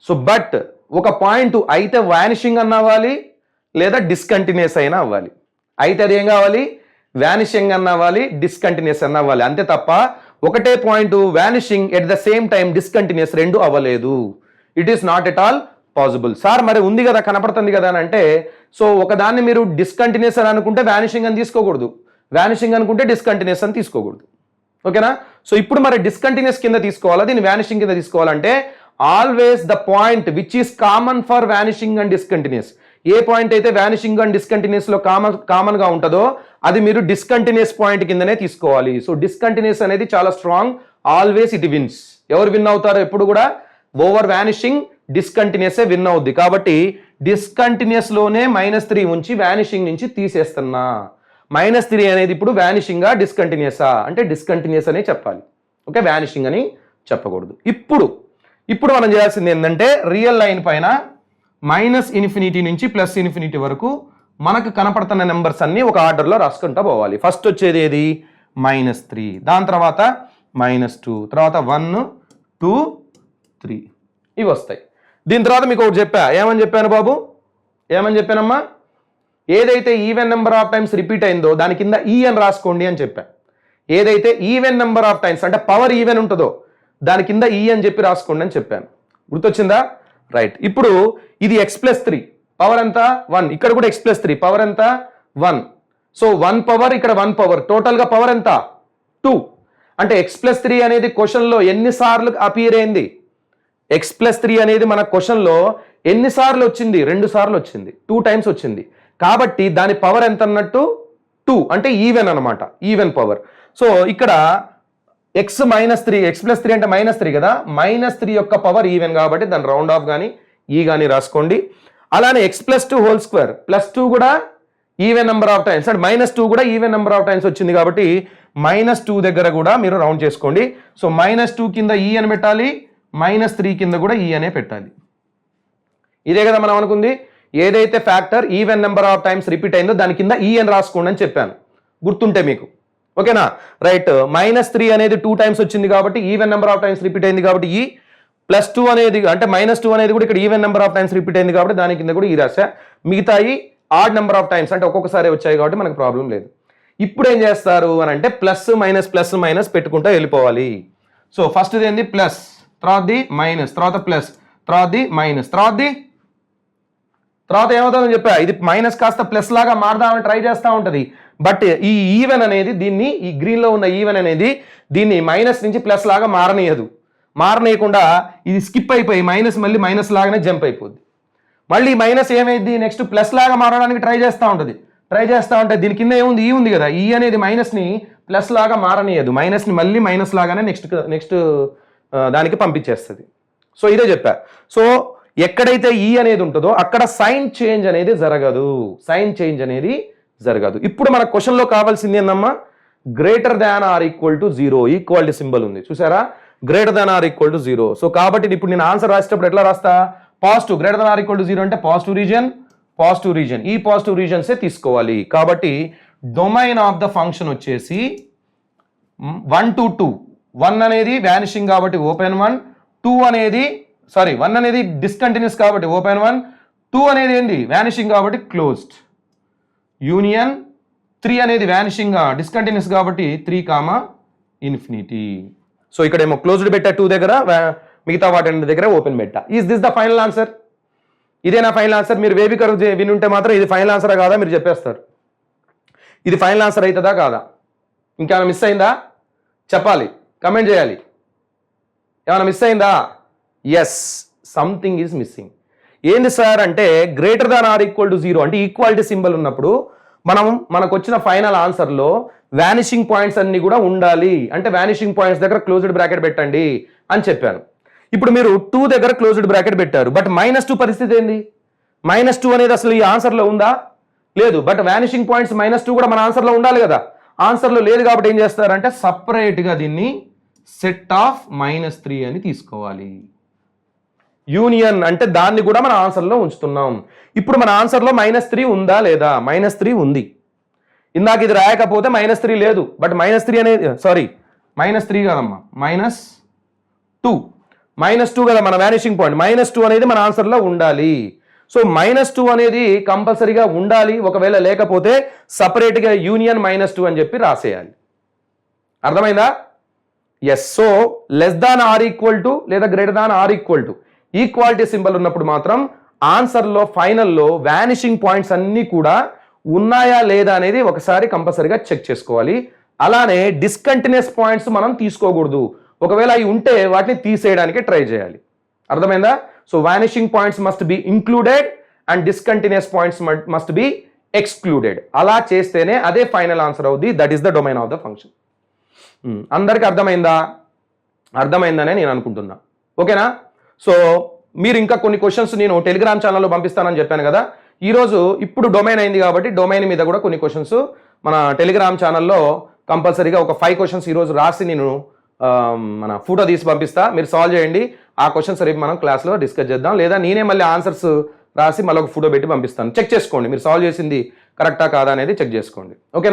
సో బట్ ఒక పాయింట్ అయితే వానిషింగ్ అన్న అవ్వాలి, లేదా డిస్కంటిన్యూస్ అయినా అవ్వాలి. అయితే అది ఏం కావాలి, వానిషింగ్ అన్న అవ్వాలి, డిస్కంటిన్యూస్ అన్న అవ్వాలి. అంతే తప్ప ఒకటే point vanishing at the same time discontinuous రెండు అవ్వలేదు. It is not at all possible. Sir మరి ఉంది కదా, కనపడుతుంది కదా అని అంటే, సో ఒకదాన్ని మీరు డిస్కంటిన్యూస్ అని అనుకుంటే వానిషింగ్ అని తీసుకోకూడదు, వానిషింగ్ అనుకుంటే డిస్కంటిన్యూస్ అని తీసుకోకూడదు, ఓకేనా? సో ఇప్పుడు మరి డిస్కంటిన్యూస్ కింద తీసుకోవాలా, దీన్ని వానిషింగ్ కింద తీసుకోవాలంటే always the point which is common for vanishing and discontinuous. A point అయితే వానిషింగ్ అండ్ డిస్కంటిన్యూస్ లో కామన్ గా ఉంటుందో అది మీరు డిస్కంటిన్యూస్ పాయింట్ కిందనే తీసుకోవాలి. సో డిస్కంటిన్యూస్ అనేది చాలా స్ట్రాంగ్, ఆల్వేస్ ఇట్ విన్స్. ఎవరు విన్ అవుతారో ఎప్పుడు కూడా, ఓవర్ వానిషింగ్ డిస్కంటిన్యూస్ విన్ అవుద్ది. కాబట్టి డిస్కంటిన్యూస్ లోనే -3 ఉంచి వానిషింగ్ నుంచి తీసేస్తున్నా. -3 అనేది ఇప్పుడు వానిషింగా డిస్కంటిన్యూసా అంటే డిస్కంటిన్యూస్ అనే చెప్పాలి, ఓకే, వానిషింగ్ అని చెప్పకూడదు. ఇప్పుడు మనం చేయాల్సింది ఏంటంటే, రియల్ లైన్ పైన -∞ నుంచి +∞ వరకు మనకు కనపడుతున్న నెంబర్స్ అన్ని ఒక ఆర్డర్లో రాసుకుంటా పోవాలి. ఫస్ట్ వచ్చేది ఏది, -3, దాని తర్వాత -2, తర్వాత 1, 2, 3 ఇవి వస్తాయి. దీని తర్వాత మీకు ఒకటి చెప్పా, ఏమని చెప్పాను బాబు, ఏమని చెప్పానమ్మా, ఏదైతే even number of times repeat అయిందో దాని కింద ఈ అని రాసుకోండి అని చెప్పా. ఏదైతే ఈవెన్ నెంబర్ ఆఫ్ టైమ్స్ అంటే పవర్ ఈవెన్ ఉంటుందో దాని కింద ఈ అని చెప్పి రాసుకోండి అని చెప్పాను. గుర్తొచ్చిందా? రైట్. ఇప్పుడు ఇది x+3 పవర్ ఎంత 1, ఇక్కడ కూడా x+3 పవర్ ఎంత 1. సో 1 పవర్ ఇక్కడ 1 పవర్, టోటల్గా పవర్ ఎంత 2. అంటే x+3 అనేది క్వశ్చన్లో ఎన్నిసార్లు అపియర్ అయింది? x+3 అనేది మన క్వశ్చన్లో ఎన్నిసార్లు వచ్చింది? 2 సార్లు వచ్చింది, 2 టైమ్స్ వచ్చింది. కాబట్టి దాని పవర్ ఎంత అన్నట్టు 2, అంటే ఈవెన్ అనమాట, ఈవెన్ పవర్. సో ఇక్కడ x-3 x+3 అంటే -3 కదా, -3 యొక్క పవర్ ఈవెన్ కాబట్టి దాని రౌండ్ ఆఫ్ కానీ ఈ కానీ రాసుకోండి. అలానే x+2 హోల్ స్క్వేర్, +2 కూడా ఈవెన్ నెంబర్ ఆఫ్ టైమ్స్ అంటే -2 కూడా ఈవెన్ నెంబర్ ఆఫ్ టైమ్స్ వచ్చింది కాబట్టి -2 దగ్గర కూడా మీరు రౌండ్ చేసుకోండి. సో -2 కింద ఈ అని పెట్టాలి, -3 కింద కూడా ఈ అనే పెట్టాలి. ఇదే కదా మనం అనుకుంది. ఏదైతే factor even number of times repeat అయిందో దాని కింద ఈ అని రాసుకోండి అని చెప్పాను, గుర్తుంటే మీకు. ఓకేనా? రైట్. -3 అనేది 2 టైమ్స్ వచ్చింది కాబట్టి even number of times repeat అయింది కాబట్టి ఈ, +2 అనేది అంటే -2 అనేది కూడా ఇక్కడ even number of times repeat అయింది కాబట్టి దాని కింద కూడా ఈ రాశా. మిగతాయి ఆడ్ నెంబర్ ఆఫ్ టైమ్స్ అంటే ఒక్కొక్కసారి వచ్చాయి కాబట్టి మనకు ప్రాబ్లం లేదు. ఇప్పుడు ఏం చేస్తారు అని అంటే ప్లస్ మైనస్ పెట్టుకుంటూ వెళ్ళిపోవాలి. సో ఫస్ట్ ఏంది ప్లస్, తర్వాతది మైనస్, తర్వాత ప్లస్, తర్వాతది మైనస్, తర్వాత ఏమవుతుందని చెప్పా, ఇది మైనస్ కాస్త ప్లస్ లాగా మారదామని ట్రై చేస్తూ ఉంటుంది. బట్ ఈ ఈవెన్ అనేది దీన్ని, ఈ గ్రీన్లో ఉన్న ఈవెన్ అనేది దీన్ని మైనస్ నుంచి ప్లస్ లాగా మారనీయకుండా ఇది స్కిప్ అయిపోయి మైనస్ మళ్ళీ మైనస్ లాగానే జంప్ అయిపోద్ది. మళ్ళీ మైనస్ ఏమైంది, నెక్స్ట్ ప్లస్ లాగా మారడానికి ట్రై చేస్తూ ఉంటే దీని కింద ఏముంది, ఈ ఉంది కదా, ఈ అనేది మైనస్ని ప్లస్ లాగా మారనీయదు, మైనస్ని మళ్ళీ మైనస్ లాగానే నెక్స్ట్ దానికి పంపించేస్తుంది. సో ఇదే చెప్పా. సో ఎక్కడైతే ఈ అనేది ఉంటుందో అక్కడ సైన్ చేంజ్ అనేది జరగదు. ఇప్పుడు మన క్వశ్చన్లో కావాల్సింది ఏందమ్మా, greater than or equal to 0, equality symbol ఉంది చూసారా, greater than or equal to 0. So కాబట్టి ఇప్పుడు నేను ఆన్సర్ రాసేటప్పుడు ఎట్లా రాస్తా, positive, greater than or equal to 0 అంటే పాజిటివ్ రీజన్, ఈ పాజిటివ్ రీజన్సే తీసుకోవాలి. కాబట్టి డొమైన్ ఆఫ్ ద ఫంక్షన్ వచ్చేసి 1 to 2, 1 అనేది వ్యానిషింగ్ కాబట్టి ఓపెన్ 1, 1 అనేది డిస్కంటిన్యూస్ కాబట్టి ఓపెన్ 1, 2 అనేది ఏంటి వ్యానిషింగ్ కాబట్టి క్లోజ్డ్, యూనియన్ 3 అనేది వ్యానిషింగ్ డిస్కంటిన్యూస్ కాబట్టి 3, సో ఇక్కడేమో క్లోజ్డ్ పెట్టా 2 దగ్గర, మిగతా వాటి దగ్గర ఓపెన్ పెట్టా. Is this the final answer? ఇదేనా ఫైనల్ ఆన్సర్? మీరు వేవి కరువు వినుంటే మాత్రం ఇది ఫైనల్ ఆన్సరా కాదా మీరు చెప్పేస్తారు. ఇది ఫైనల్ ఆన్సర్ అవుతుందా కాదా? ఇంకేమైనా మిస్ అయిందా చెప్పాలి, కమెంట్ చేయాలి. ఏమైనా మిస్ అయిందా? Yes, something is missing. ఏంది సార్ అంటే greater than or equal to 0 అంటే ఈక్వాలిటీ సింబల్ ఉన్నప్పుడు మనకు వచ్చిన ఫైనల్ ఆన్సర్లో వ్యానిషింగ్ పాయింట్స్ అన్ని కూడా ఉండాలి. అంటే వ్యానిషింగ్ పాయింట్స్ దగ్గర క్లోజ్డ్ బ్రాకెట్ పెట్టండి అని చెప్పాను. ఇప్పుడు మీరు 2 దగ్గర క్లోజ్డ్ బ్రాకెట్ పెట్టారు, బట్ -2 పరిస్థితి ఏంది? -2 అనేది అసలు ఈ ఆన్సర్లో ఉందా? లేదు. బట్ వ్యానిషింగ్ పాయింట్స్ -2 కూడా మన ఆన్సర్లో ఉండాలి కదా, ఆన్సర్లో లేదు. కాబట్టి ఏం చేస్తారంటే సపరేట్గా దీన్ని సెట్ ఆఫ్ -3 అని తీసుకోవాలి. యూనియన్ అంటే దాన్ని కూడా మన ఆన్సర్లో ఉంచుతున్నాం. ఇప్పుడు మన ఆన్సర్లో -3 ఉందా లేదా? -3 ఉంది. ఇందాక ఇది రాయకపోతే -3 లేదు, బట్ -3 అనేది -3 కదమ్మా, -2 కదా మన వ్యానిషింగ్ పాయింట్. -2 అనేది మన ఆన్సర్లో ఉండాలి. సో -2 అనేది కంపల్సరీగా ఉండాలి. ఒకవేళ లేకపోతే సపరేట్గా యూనియన్ -2 అని చెప్పి రాసేయాలి. అర్థమైందా? Yes. So less than or equal to లేదా greater than or equal to equality symbol ఉన్నప్పుడు మాత్రం ఆన్సర్లో ఫైనల్లో వ్యానిషింగ్ పాయింట్స్ అన్నీ కూడా ఉన్నాయా లేదా అనేది ఒకసారి కంపల్సరీగా చెక్ చేసుకోవాలి. అలానే డిస్కంటిన్యూస్ పాయింట్స్ మనం తీసుకోకూడదు. ఒకవేళ అవి ఉంటే వాటిని తీసేయడానికి ట్రై చేయాలి. అర్థమైందా? So vanishing points must be included and discontinuous points must be excluded. అలా చేస్తేనే అదే ఫైనల్ ఆన్సర్ అవుద్ది. That is the domain of the function. అందరికీ అర్థమైందనే నేను అనుకుంటున్నా. ఓకేనా? సో మీరు ఇంకా కొన్ని క్వశ్చన్స్ నేను టెలిగ్రామ్ ఛానల్లో పంపిస్తానని చెప్పాను కదా, ఈరోజు ఇప్పుడు డొమైన్ అయింది కాబట్టి డొమైన్ మీద కూడా కొన్ని క్వశ్చన్స్ మన టెలిగ్రామ్ ఛానల్లో కంపల్సరీగా ఒక 5 క్వశ్చన్స్ ఈరోజు రాసి నేను మన ఫోటో తీసి పంపిస్తా, మీరు సాల్వ్ చేయండి. ఆ క్వశ్చన్స్ రేపు మనం క్లాస్లో డిస్కస్ చేద్దాం, లేదా నేనే మళ్ళీ ఆన్సర్స్ రాసి మళ్ళీ ఒక ఫోటో పెట్టి పంపిస్తాను. చెక్ చేసుకోండి, మీరు సాల్వ్ చేసింది కరెక్టా కాదా అనేది చెక్ చేసుకోండి. ఓకేనా?